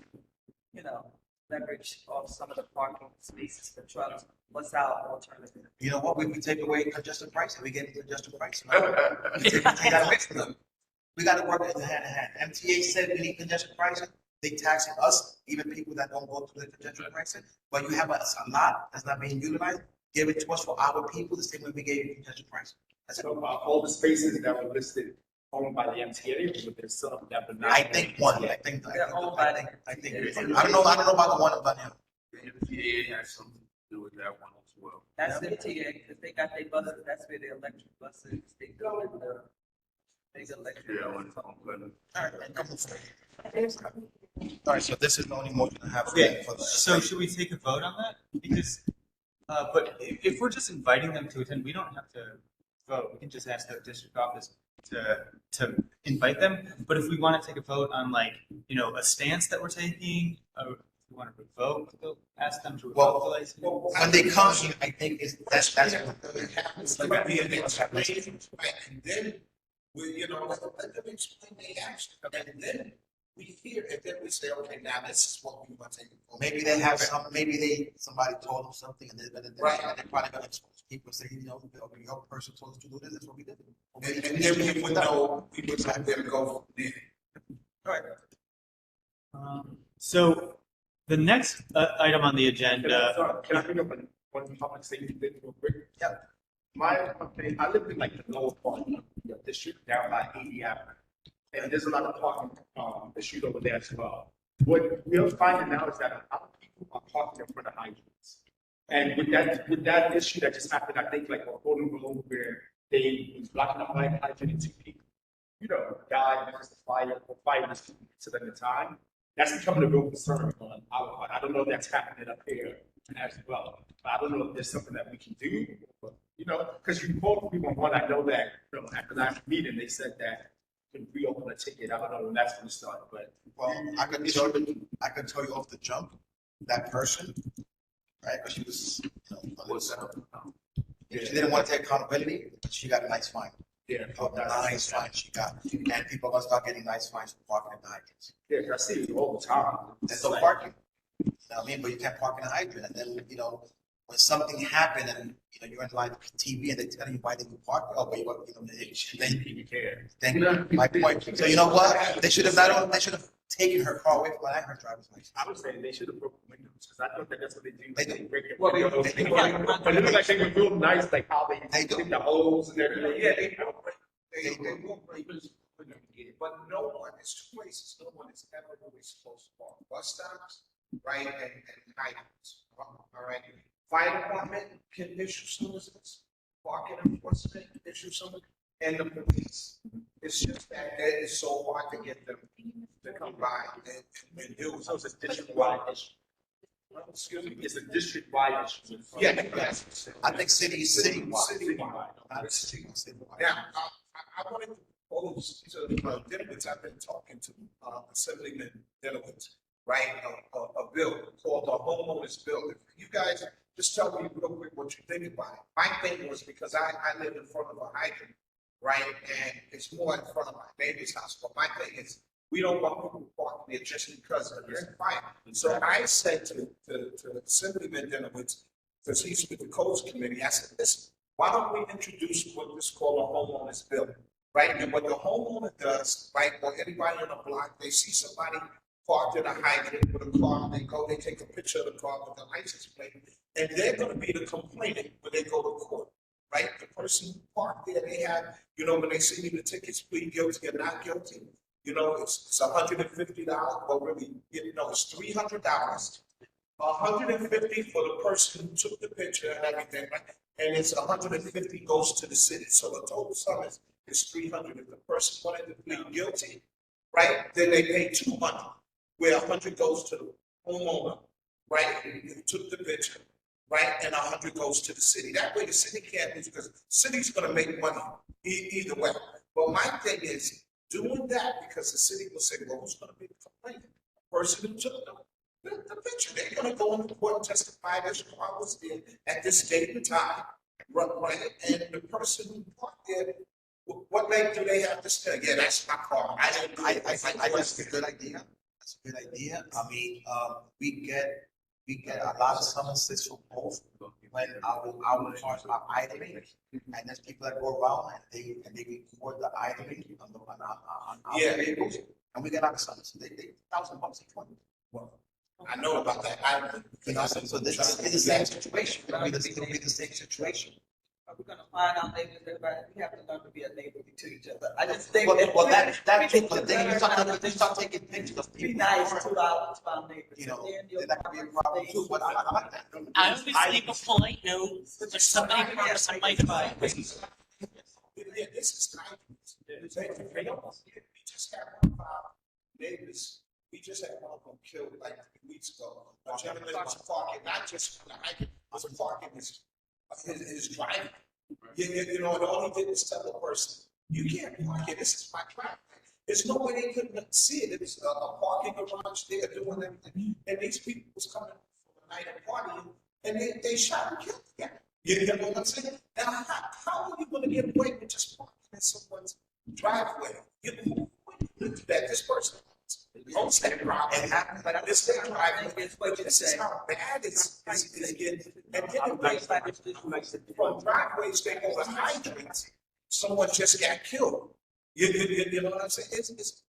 Speaker 5: leverage off some of the parking spaces for trucks, what's our alternative?
Speaker 7: You know what? We take away congestion pricing. We get congestion pricing. We got to work hand in hand. MTA said we need congestion pricing. They taxing us, even people that don't go through the congestion pricing. But you have a lot that's not being utilized. Give it to us for our people the same way we gave you congestion pricing.
Speaker 3: So all the spaces that were listed owned by the MTA, but there's some that were not.
Speaker 7: I think one. I think. I don't know about the one about him.
Speaker 6: The MTA has something to do with that one as well.
Speaker 5: That's MTA, because they got their buses, that's where the electric buses, they go in the, big electric.
Speaker 6: Yeah, when it's on Clinton.
Speaker 7: All right. All right. So this is the only motion I have.
Speaker 1: Okay,
Speaker 7: For the
Speaker 1: so should we take a vote on that? Because, but if we're just inviting them to attend, we don't have to vote. We can just ask the district office to invite them. But if we want to take a vote on like, a stance that we're taking, if we want to revoke, ask them to revoke the license.
Speaker 7: when they come, I think that's
Speaker 9: It happens like being in and then we, let them explain the action, and then we hear, and then we say, okay, now this is what we want to take.
Speaker 7: maybe they have some. Maybe somebody told them something, and they're probably gonna expose people and say, your person told us to do this. That's what we did.
Speaker 9: And then we would know, we would have them go from there.
Speaker 7: All right.
Speaker 1: So the next item on the agenda.
Speaker 3: Sorry, can I bring up one public safety thing real quick?
Speaker 7: Yeah.
Speaker 3: I live in like the lower part of the district down by 80 Avenue. And there's a lot of parking issues over there as well. What we're finding now is that a lot of people are parking in front of hydrants. And with that issue that just happened, I think like a Golden Globe where they was blocking the hydrant and two people, died because the fire was to them at the time. That's becoming a real concern on our part. I don't know if that's happening up here as well. But I don't know if there's something that we can do, because you called 311. I know that, at the last meeting, they said that can reopen a ticket. I don't know when that's going to start, but
Speaker 7: I could tell you off the jump that person, right? Because she was, she didn't want to take accountability, but she got a nice fine.
Speaker 3: yeah,
Speaker 7: Nice fine she got, and people are gonna start getting nice fines for parking in the hydrants.
Speaker 3: yeah, I see it all the time.
Speaker 7: There's no parking. You know what I mean? But you can't park in a hydrant, and then when something happened and you're in live TV and they're telling you why they would park, but then
Speaker 3: You care.
Speaker 7: then my point. So you know what? They should have taken her car away from her driver's license.
Speaker 3: I would say they should have broken windows because I thought that's what they do.
Speaker 7: They do.
Speaker 3: Break your
Speaker 7: Well,
Speaker 3: windows.
Speaker 7: they do.
Speaker 3: But it looked like they were real nice, like how they
Speaker 7: do.
Speaker 3: dig the holes and everything.
Speaker 9: Yeah, they will break this, but no one, it's two places, no one is ever really supposed to park. Bus stops, right, and hydrants, all right? Fire department can issue summonses, parking enforcement can issue summons, and the police. It's just that it is so hard to get them to come by and do.
Speaker 3: So it's a district-wide issue. Excuse me, it's a district-wide issue.
Speaker 9: Yeah, yes.
Speaker 7: I think citywide.
Speaker 9: Not citywide. Now, I wanted to pose to Dinowitz, I've been talking to Assemblyman Dinowitz, right? A bill called the homeowners bill. If you guys just tell me real quick what you think about it. My thing was because I live in front of a hydrant, right? And it's more in front of my neighbor's house. But my thing is, we don't want people to park park there just because of this fire. So I said to Assemblyman Dinowitz, because he's with the codes committee, I said, listen, why don't we introduce what is called a homeowner's bill, right? And what the homeowner does, right, or anybody on the block, they see somebody parked in a hydrant with a car, they take a picture of the car with the license plate, and they're gonna be the complainant when they go to court, right? The person who parked there, they have, you know, when they see the tickets, plead guilty or not guilty, you know, it's $150, but really, you know, it's $300. $150 for the person who took the picture and everything, right? And it's $150 goes to the city. So the total sum is $300. If the person wanted to plead guilty, right, then they pay $200, where $100 goes to the homeowner, right, who took the picture, right, and $100 goes to the city. That way the city can't lose because the city's gonna make money either way. But my thing is doing that because the city will say, well, who's gonna be the complainant? The person who took the picture. They're gonna go into court and testify this car was there at this date and time, right? And the person who parked there, what make do they have to say? Yeah, that's my car.
Speaker 7: I that's a good idea. That's a good idea. I mean, we get a lot of summonses from both when our cars are idling, and there's people that go around and they record the idling on our vehicles, and we get out of summons. They $1,000 each one.
Speaker 9: Well, I know about that.
Speaker 7: So this is the same situation. I mean, it's gonna be the same situation.
Speaker 5: Are we gonna find our neighbors, everybody? We have to learn to be a neighbor to each other. I just think.
Speaker 7: Well, that too, but then you start taking pictures of people.
Speaker 5: Be nice to our neighbors.
Speaker 7: You know, then that could be a problem too, but I like that.
Speaker 2: I always leave a polite note if somebody parks somebody by.
Speaker 9: Yeah, this is time. We just had one of our neighbors. We just had one of them killed like 3 weeks ago. A gentleman was parking, not just was parking his driveway. You know, and all he did was tell the person, "You can't park here. This is my driveway." There's no way they couldn't see it. It was a parking garage there doing everything, and these people was coming from a night of partying, and they shot and killed the guy. You know what I'm saying? Now, how are you going to get away with just parking in someone's driveway? You know, that this person owns that driveway, but this driveway is what you say. How bad it's getting, and from driveways they go to hydrants. Someone just got killed. You know what I'm saying? It's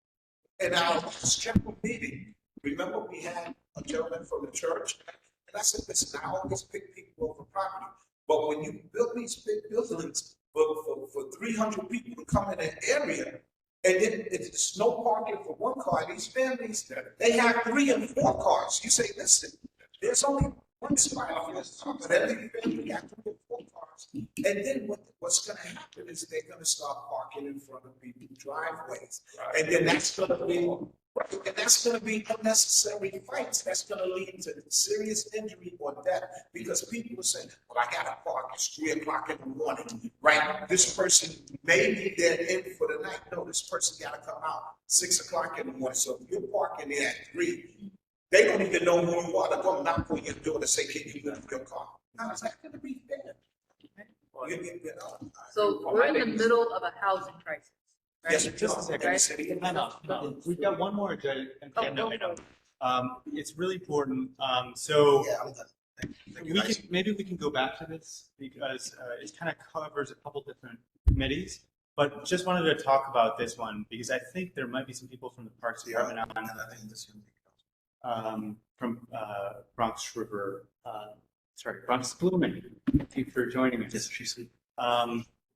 Speaker 9: in our general meeting. Remember, we had a gentleman from the church, and I said, "Listen, I always pick people over property, but when you build these big buildings for 300 people to come in an area." And then it's no parking for one car. These families, they have 3 and 4 cars. You say, listen, there's only one spot on this car, but every family got 3 and 4 cars. And then what's going to happen is they're going to start parking in front of people's driveways. And then that's going to be, and that's going to be unnecessary fights. That's going to lead to serious injury or death because people are saying, well, I got to park. It's 3 o'clock in the morning, right? This person maybe they're in for the night. No, this person got to come out 6 o'clock in the morning. So if you're parking there at 3, they don't even know who you are. They're going to knock on your door to say, can you move your car? How is that going to be fair?
Speaker 4: So we're in the middle of a housing crisis. Right?
Speaker 1: Yes, just a second.
Speaker 4: Right?
Speaker 1: City. No. We've got one more agenda item. It's really important. So
Speaker 7: Yeah, I'm done. Thank you,
Speaker 1: we
Speaker 7: guys.
Speaker 1: can, maybe we can go back to this because it kind of covers a couple different committees. But just wanted to talk about this one because I think there might be some people from the Parks Department on,
Speaker 7: And I think this
Speaker 1: from Bronx River, Bronx Blooming. Thank you for joining us.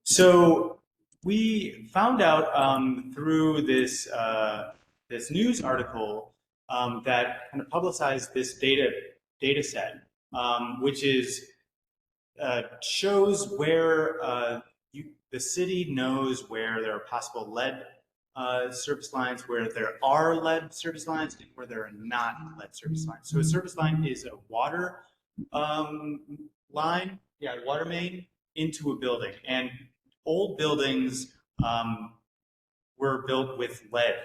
Speaker 1: So we found out through this this news article that kind of publicized this data set, which is shows where the city knows where there are possible lead service lines, where there are lead service lines, and where there are not lead service lines. So a service line is a water line, water main into a building. And old buildings were built with lead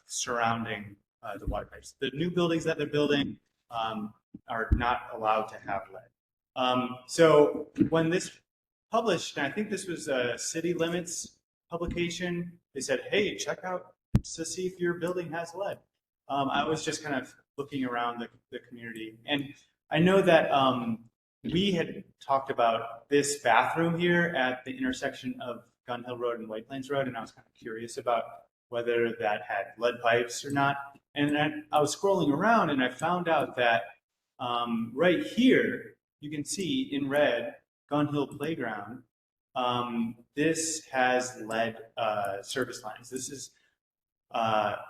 Speaker 1: surrounding the water pipes. The new buildings that they're building are not allowed to have lead. So when this published, and I think this was a City Limits publication, they said, hey, check out to see if your building has lead. I was just kind of looking around the community, and I know that we had talked about this bathroom here at the intersection of Gun Hill Road and White Plains Road, and I was kind of curious about whether that had lead pipes or not. And I was scrolling around, and I found out that right here, you can see in red, Gun Hill Playground. This has lead service lines. This is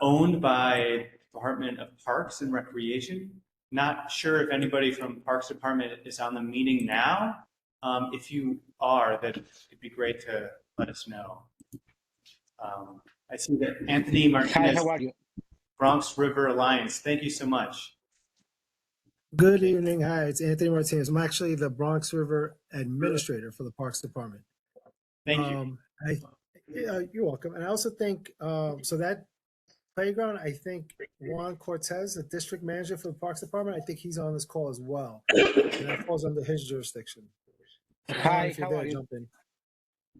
Speaker 1: owned by Department of Parks and Recreation. Not sure if anybody from Parks Department is on the meeting now. If you are, that it'd be great to let us know. I see that Anthony Martinez.
Speaker 12: Hi, how are you?
Speaker 1: Bronx River Alliance. Thank you so much.
Speaker 13: Good evening. Hi, it's Anthony Martinez. I'm actually the Bronx River Administrator for the Parks Department.
Speaker 1: Thank you.
Speaker 13: You're welcome. And I also think, so that playground, I think Juan Cortez, the District Manager for the Parks Department, I think he's on this call as well. And that falls under his jurisdiction.
Speaker 12: Hi, how are you?
Speaker 13: Jump in.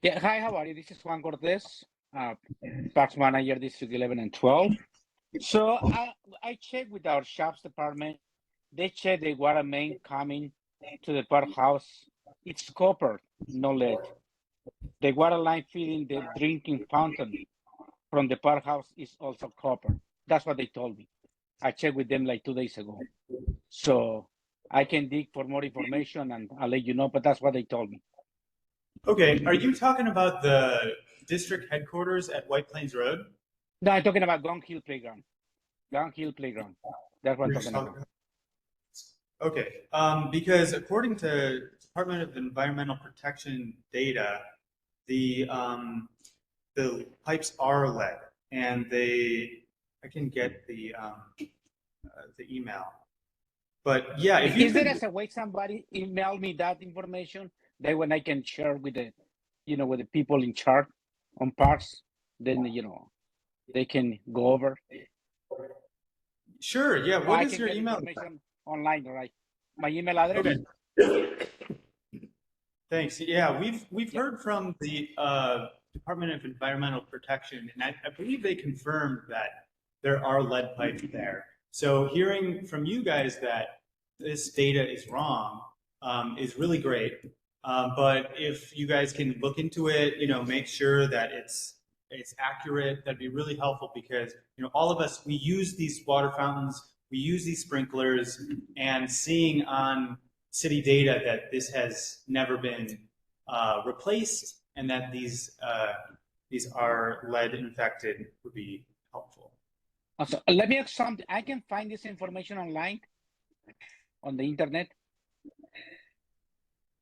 Speaker 12: Yeah, hi, how are you? This is Juan Cortez, Parks Manager, District 11 and 12. So I checked with our shops department. They checked the water main coming to the park house. It's copper, no lead. The water line feeding the drinking fountain from the park house is also copper. That's what they told me. I checked with them like 2 days ago. So I can dig for more information and I'll let you know, but that's what they told me.
Speaker 1: Okay, are you talking about the district headquarters at White Plains Road?
Speaker 12: No, I'm talking about Gun Hill Playground. Gun Hill Playground. That's what I'm talking about.
Speaker 1: Okay, because according to Department of Environmental Protection data, the pipes are lead, and I can get the email. But yeah, if you
Speaker 12: is there a way somebody email me that information that when I can share with the, with the people in charge on parks, then they can go over.
Speaker 1: Sure. Yeah. What is your email?
Speaker 12: Online, right? My email address.
Speaker 1: Okay. Thanks. Yeah, we've heard from the Department of Environmental Protection, and I believe they confirmed that there are lead pipes there. So hearing from you guys that this data is wrong is really great. But if you guys can look into it, make sure that it's accurate, that'd be really helpful, because all of us, we use these water fountains, we use these sprinklers, and seeing on city data that this has never been replaced and that these are lead infected would be helpful.
Speaker 12: Also, let me ask something. I can find this information online on the internet.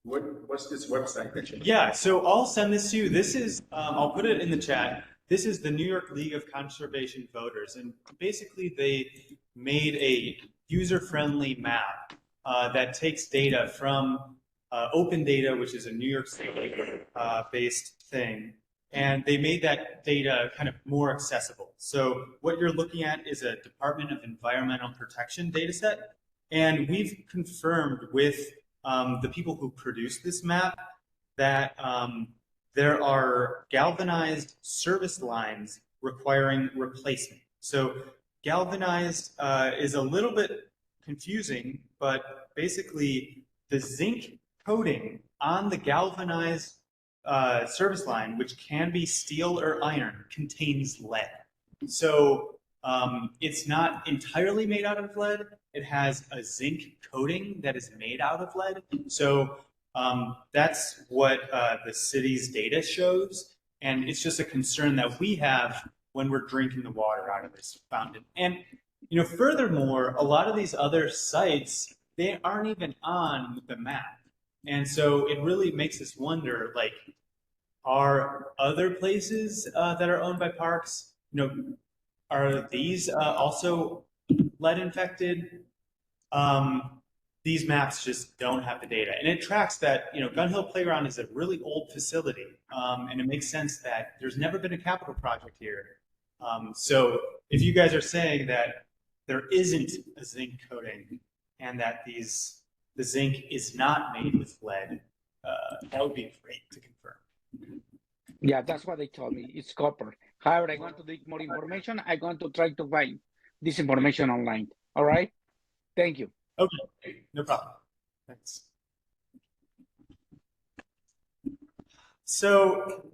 Speaker 3: What's this website that you?
Speaker 1: Yeah, so I'll send this to you. This is, I'll put it in the chat. This is the New York League of Conservation Voters, and basically they made a user-friendly map that takes data from open data, which is a New York State based thing, and they made that data kind of more accessible. So what you're looking at is a Department of Environmental Protection data set, and we've confirmed with the people who produced this map that there are galvanized service lines requiring replacement. So galvanized is a little bit confusing, but basically the zinc coating on the galvanized service line, which can be steel or iron, contains lead. So it's not entirely made out of lead. It has a zinc coating that is made out of lead. So that's what the city's data shows. And it's just a concern that we have when we're drinking the water out of this fountain. And furthermore, a lot of these other sites, they aren't even on the map. And so it really makes us wonder, like, are other places that are owned by parks, are these also lead infected? These maps just don't have the data. And it tracks that, Gun Hill Playground is a really old facility. And it makes sense that there's never been a capital project here. So if you guys are saying that there isn't a zinc coating and that the zinc is not made with lead, that would be great to confirm.
Speaker 12: Yeah, that's what they told me. It's copper. However, I want to dig more information. I'm going to try to find this information online. All right. Thank you.
Speaker 1: Okay, no problem. Thanks. So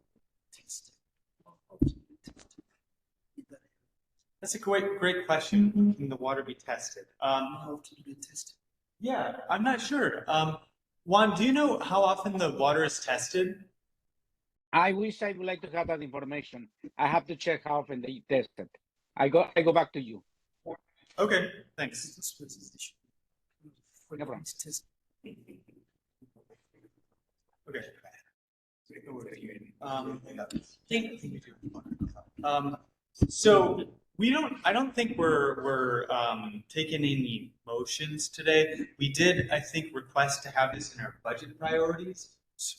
Speaker 1: that's a great question. Can the water be tested?
Speaker 7: How to be tested?
Speaker 1: Yeah, I'm not sure. Juan, do you know how often the water is tested?
Speaker 12: I wish I would like to have that information. I have to check how often they test it. I go back to you.
Speaker 1: Okay, thanks.
Speaker 12: No problem.
Speaker 1: Okay. So I don't think we're taking any motions today. We did, I think, request to have this in our budget priorities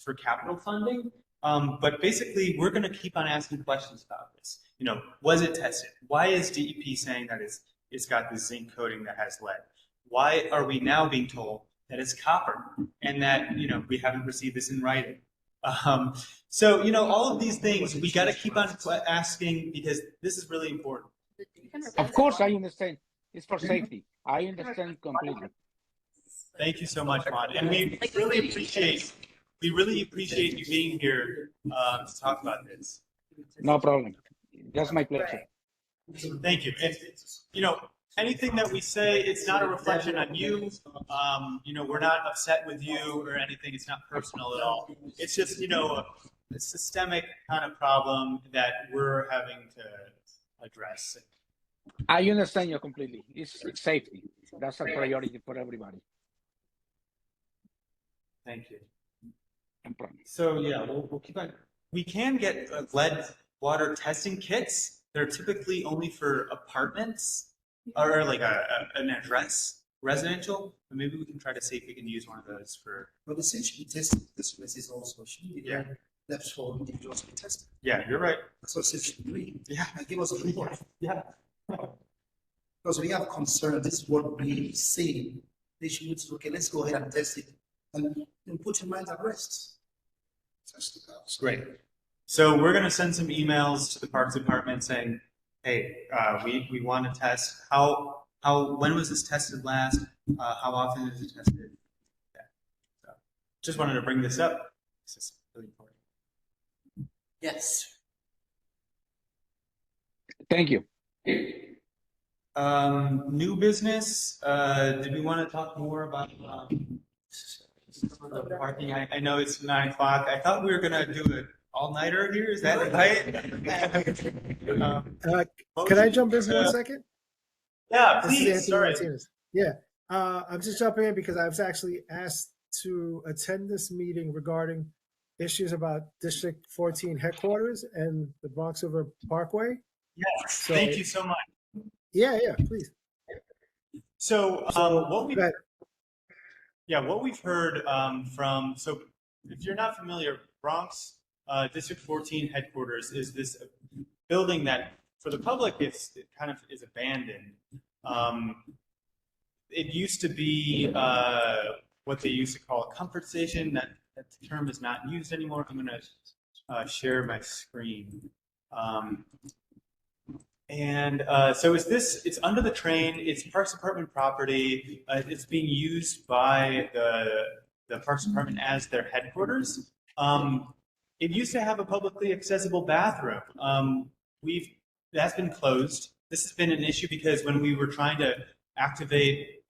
Speaker 1: for capital funding. But basically, we're going to keep on asking questions about this. You know, was it tested? Why is DEP saying that it's got this zinc coating that has lead? Why are we now being told that it's copper and that, you know, we haven't received this in writing? So, you know, all of these things we got to keep on asking because this is really important.
Speaker 12: Of course, I understand. It's for safety. I understand completely.
Speaker 1: Thank you so much, Juan. And we really appreciate you being here to talk about this.
Speaker 12: No problem. That's my pleasure.
Speaker 1: Thank you. And, you know, anything that we say, it's not a reflection on you. You know, we're not upset with you or anything. It's not personal at all. It's just, you know, a systemic kind of problem that we're having to address.
Speaker 12: I understand you completely. It's safety. That's a priority for everybody.
Speaker 1: Thank you.
Speaker 12: No problem.
Speaker 1: So yeah, we'll keep on. We can get lead water testing kits. They're typically only for apartments or like an address, residential. But maybe we can try to see if we can use one of those for.
Speaker 7: But essentially, testing this is also should be
Speaker 1: Yeah.
Speaker 7: left for individuals to be tested.
Speaker 1: Yeah, you're right.
Speaker 7: That's what it should be.
Speaker 1: Yeah.
Speaker 7: And give us a report.
Speaker 1: Yeah.
Speaker 7: Because we have concern, this is what we see. They should say, okay, let's go ahead and test it and put your mind at rest. Test it out.
Speaker 1: Great. So we're going to send some emails to the Parks Department saying, hey, we want to test. When was this tested last? How often is it tested? Yeah. So just wanted to bring this up. This is really important.
Speaker 2: Yes.
Speaker 12: Thank you.
Speaker 1: New business. Did we want to talk more about the parking? I know it's 9 o'clock. I thought we were going to do an all-nighter here. Is that right?
Speaker 13: Can I jump in for 1 second?
Speaker 1: Yeah,
Speaker 13: This is
Speaker 1: please.
Speaker 13: Anthony
Speaker 1: Sorry.
Speaker 13: Martinez. Yeah, I'm just jumping in because I was actually asked to attend this meeting regarding issues about District 14 headquarters and the Bronx River Parkway.
Speaker 1: Yes.
Speaker 13: So-
Speaker 1: Thank you so much.
Speaker 13: Yeah, please.
Speaker 1: So what we
Speaker 13: Go ahead.
Speaker 1: what we've heard from, so if you're not familiar, Bronx District 14 headquarters is this building that for the public it kind of is abandoned. It used to be what they used to call a comfort station. That term is not used anymore. I'm going to share my screen. So it's under the train. It's Parks Department property. It's being used by the Parks Department as their headquarters. It used to have a publicly accessible bathroom. That's been closed. This has been an issue because when we were trying to activate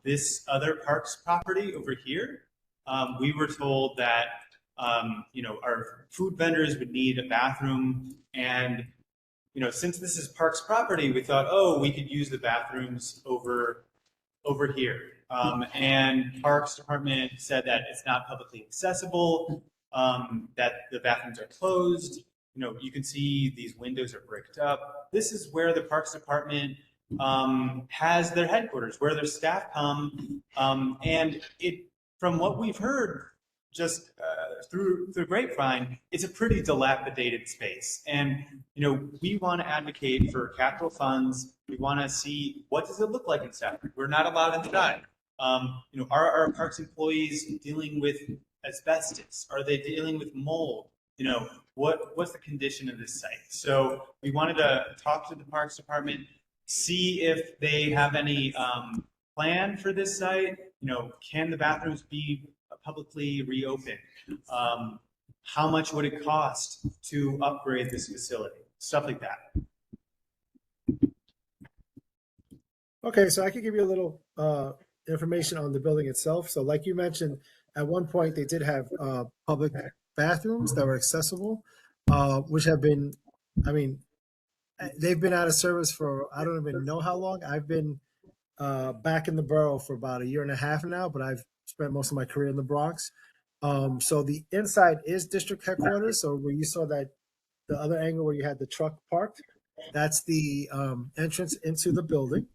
Speaker 1: this other parks property over here, we were told that our food vendors would need a bathroom, and since this is parks property, we thought, we could use the bathrooms over here. And Parks Department said that it's not publicly accessible, that the bathrooms are closed. You can see these windows are bricked up. This is where the Parks Department has their headquarters, where their staff come. And from what we've heard, just through grapevine, it's a pretty dilapidated space. And we want to advocate for capital funds. We want to see what does it look like inside. We're not allowed inside. Are our parks employees dealing with asbestos? Are they dealing with mold? What's the condition of this site? So we wanted to talk to the Parks Department, see if they have any plan for this site. Can the bathrooms be publicly reopened? How much would it cost to upgrade this facility? Stuff like that.
Speaker 13: Okay, so I could give you a little information on the building itself. So like you mentioned, at one point they did have public bathrooms that were accessible, which have been, I mean, they've been out of service for I don't even know how long. I've been back in the borough for about a year and a half now, but I've spent most of my career in the Bronx. So the inside is district headquarters. So where you saw that the other angle where you had the truck parked, that's the entrance into the building.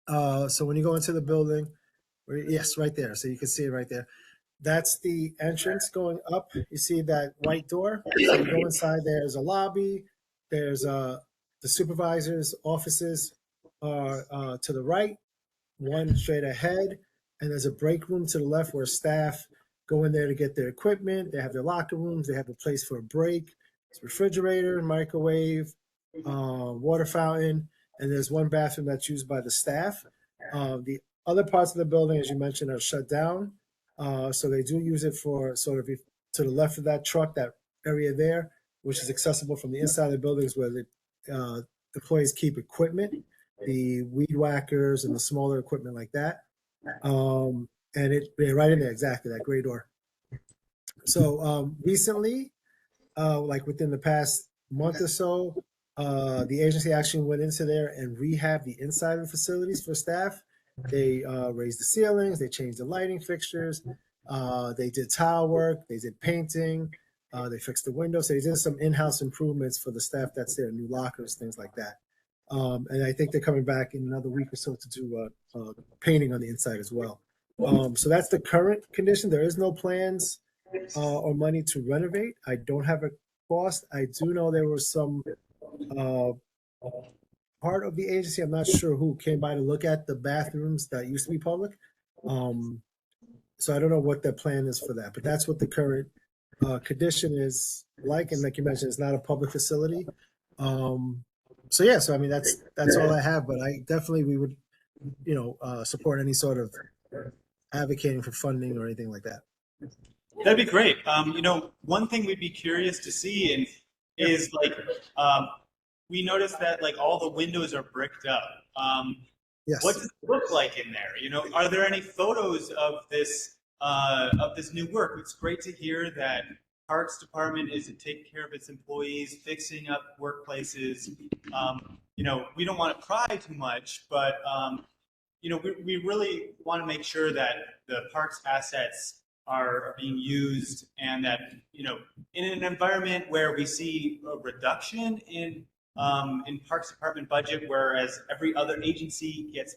Speaker 13: So when you go into the building, yes, right there. So you can see it right there. That's the entrance going up. You see that white door. So you go inside. There's a lobby. There's the supervisor's offices are to the right, one straight ahead, and there's a break room to the left where staff go in there to get their equipment. They have their locker rooms. They have a place for a break. It's refrigerator, microwave, water fountain, and there's one bathroom that's used by the staff. The other parts of the building, as you mentioned, are shut down. So they do use it for sort of to the left of that truck, that area there, which is accessible from the inside of the buildings where the employees keep equipment, the weed whackers and the smaller equipment like that. And they're right in there, exactly, that gray door. So recently, like within the past month or so, the agency actually went into there and rehabbed the inside of the facilities for staff. They raised the ceilings, they changed the lighting fixtures, they did tile work, they did painting, they fixed the windows. So they did some in-house improvements for the staff that's there, new lockers, things like that. And I think they're coming back in another week or so to do painting on the inside as well. So that's the current condition. There is no plans or money to renovate. I don't have a cost. I do know there was some part of the agency, I'm not sure who, came by to look at the bathrooms that used to be public. So I don't know what their plan is for that, but that's what the current condition is like. And like you mentioned, it's not a public facility. So yeah, so I mean, that's all I have, but we would, support any sort of advocating for funding or anything like that.
Speaker 1: That'd be great. One thing we'd be curious to see is like, we noticed that like all the windows are bricked up.
Speaker 13: Yes.
Speaker 1: What does it look like in there? Are there any photos of this new work? It's great to hear that Parks Department is taking care of its employees, fixing up workplaces. We don't want to pry too much, but we really want to make sure that the parks assets are being used, and that in an environment where we see a reduction in Parks Department budget, whereas every other agency gets,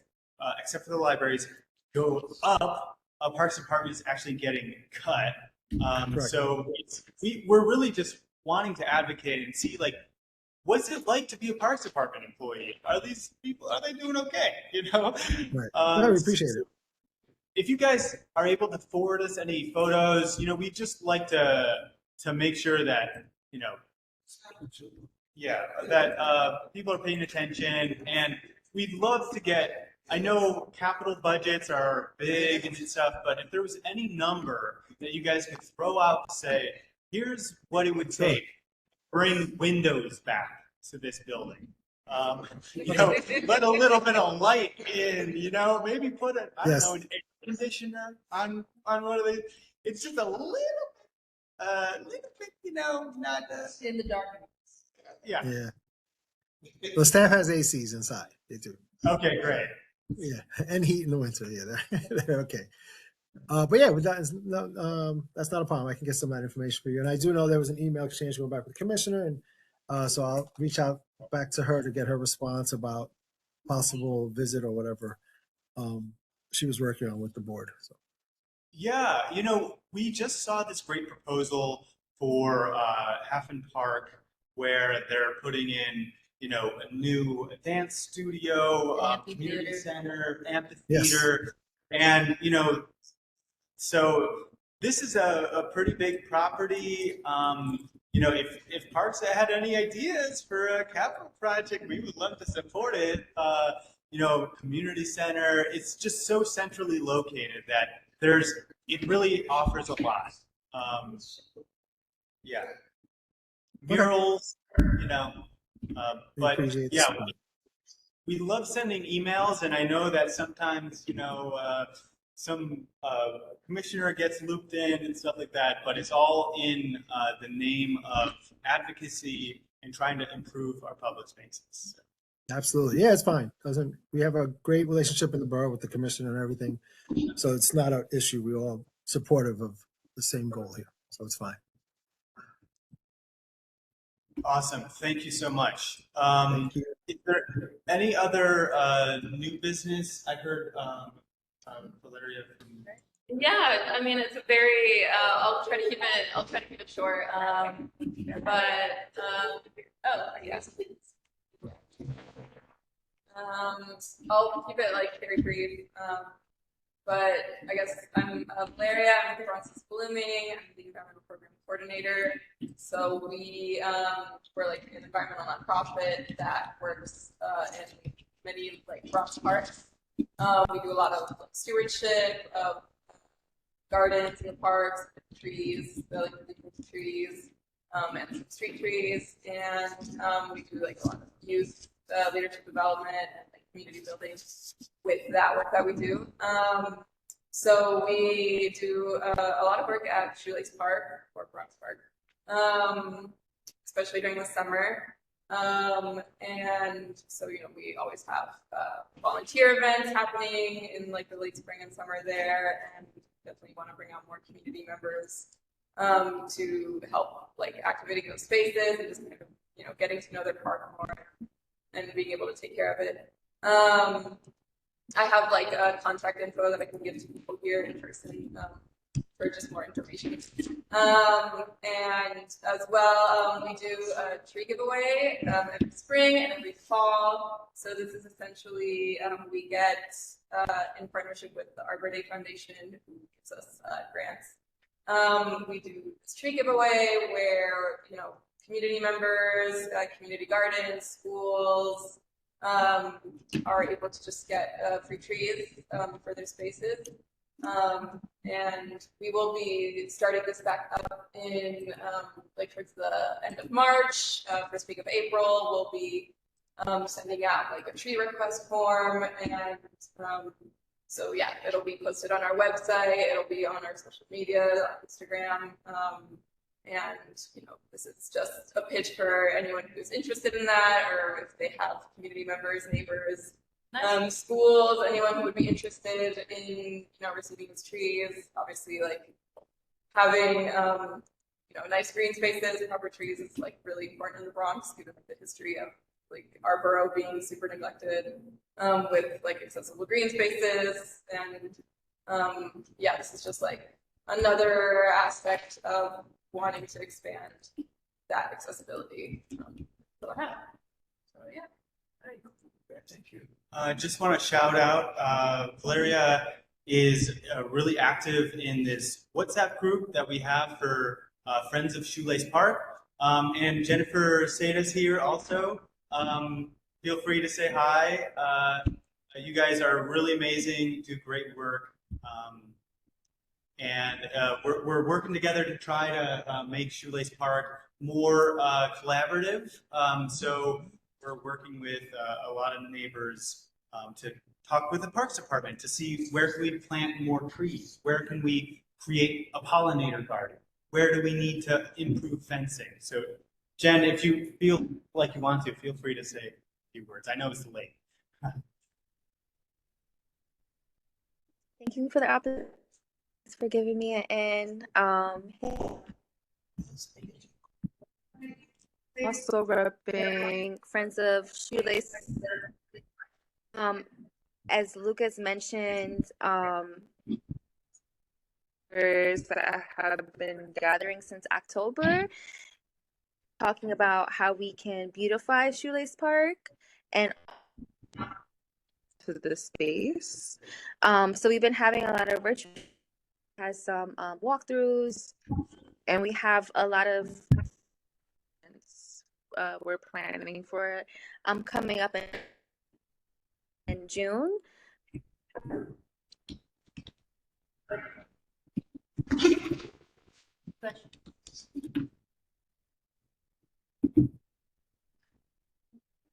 Speaker 1: except for the libraries, go up, Parks Department is actually getting cut. So we're really just wanting to advocate and see, like, what's it like to be a Parks Department employee? Are these people, are they doing okay?
Speaker 13: Right. We appreciate it.
Speaker 1: If you guys are able to forward us any photos, we just like to make sure that, that people are paying attention, and we'd love to get, I know capital budgets are big and stuff, but if there was any number that you guys could throw out to say, here's what it would take, bring windows back to this building. Let a little bit of light in, maybe put an air conditioner on one of these. It's just a little bit, not
Speaker 4: in the dark.
Speaker 13: Yeah. The staff has ACs inside. They do.
Speaker 1: Okay, great.
Speaker 13: Yeah, and heat in the winter. Yeah, they're okay. But yeah, that's not a problem. I can get some of that information for you. And I do know there was an email exchange going back with the commissioner, and so I'll reach out back to her to get her response about possible visit or whatever she was working on with the board. So.
Speaker 1: Yeah, we just saw this great proposal for Hafen Park, where they're putting in, a new dance studio, community center, amphitheater, and so this is a pretty big property. if Parks had any ideas for a capital project, we would love to support it. Community center, it's just so centrally located that it really offers a lot. Yeah. Murals,
Speaker 13: We
Speaker 1: but
Speaker 13: appreciate the
Speaker 1: yeah,
Speaker 13: support.
Speaker 1: we love sending emails, and I know that sometimes, some commissioner gets looped in and stuff like that, but it's all in the name of advocacy and trying to improve our public spaces.
Speaker 13: Absolutely. Yeah, it's fine. We have a great relationship in the borough with the commissioner and everything. So it's not an issue. We're all supportive of the same goal here. So it's fine.
Speaker 1: Awesome. Thank you so much.
Speaker 13: Thank you.
Speaker 1: Is there any other new business? I heard Valeria from
Speaker 11: Yeah, I mean, it's a very, I'll try to keep it short. Oh, yes, please. I'll keep it like very brief. But I guess I'm Valeria. I'm with Bronx's Blooming. I'm the environmental program coordinator. So we're like an environmental nonprofit that works in many like Bronx parks. We do a lot of like, stewardship of gardens in the parks, trees, like trees, and some street trees, and we do like a lot of youth leadership development and like community building with that work that we do. So we do a lot of work at Shoelace Park or Bronx Park, especially during the summer. And so, we always have volunteer events happening in like the late spring and summer there, and we definitely want to bring on more community members to help like activating those spaces and just kind of, getting to know their park more and being able to take care of it. I have like a contact info that I can give to people here in person for just more information. And as well, we do a tree giveaway every spring and every fall. So this is essentially, we get in partnership with the Arbor Day Foundation, who gives us grants. We do this tree giveaway where, community members, community gardens, schools, are able to just get free trees for their spaces. And we will be starting this back up in like towards the end of March, first week of April. We'll be sending out like a tree request form, and so yeah, it'll be posted on our website. It'll be on our social media, on Instagram. And this is just a pitch for anyone who's interested in that, or if they have community members, neighbors, schools, anyone who would be interested in receiving these trees. Obviously, like having nice green spaces, proper trees is like really important in the Bronx, given the history of like our borough being super neglected with like accessible green spaces. And yeah, this is just like another aspect of wanting to expand that accessibility. So yeah.
Speaker 1: Thank you. Just want to shout out, Valeria is really active in this WhatsApp group that we have for Friends of Shoelace Park. And Jennifer Sada's here also. Feel free to say hi. You guys are really amazing, do great work. And we're working together to try to make Shoelace Park more collaborative. So we're working with a lot of neighbors to talk with the Parks Department to see where can we plant more trees, where can we create a pollinator garden, where do we need to improve fencing. So Jen, if you feel like you want to, feel free to say a few words. I know it's late.
Speaker 14: Thank you for the opportunity. For giving me an in. Also repping Friends of Shoelace. As Lucas mentioned, that have been gathering since October, talking about how we can beautify Shoelace Park and to the space. So we've been having a lot of virtual. Has some walkthroughs, and we have a lot of we're planning for coming up in June.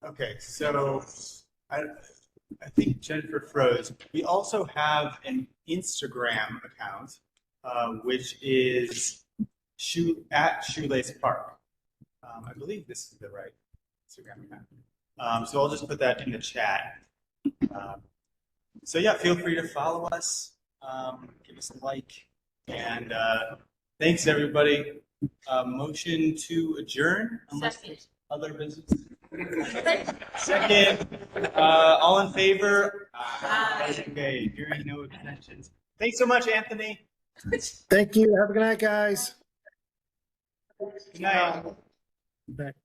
Speaker 1: Okay, so I think Jennifer froze. We also have an Instagram account, which is Shoelace Park. I believe this is the right Instagram account. So I'll just put that in the chat. So yeah, feel free to follow us, give us a like, and thanks everybody. Motion to adjourn unless there's other business. Second, all in favor? Okay, hearing no extensions. Thanks so much, Anthony.
Speaker 13: Thank you. Have a good night, guys.
Speaker 1: Good night.
Speaker 13: Back.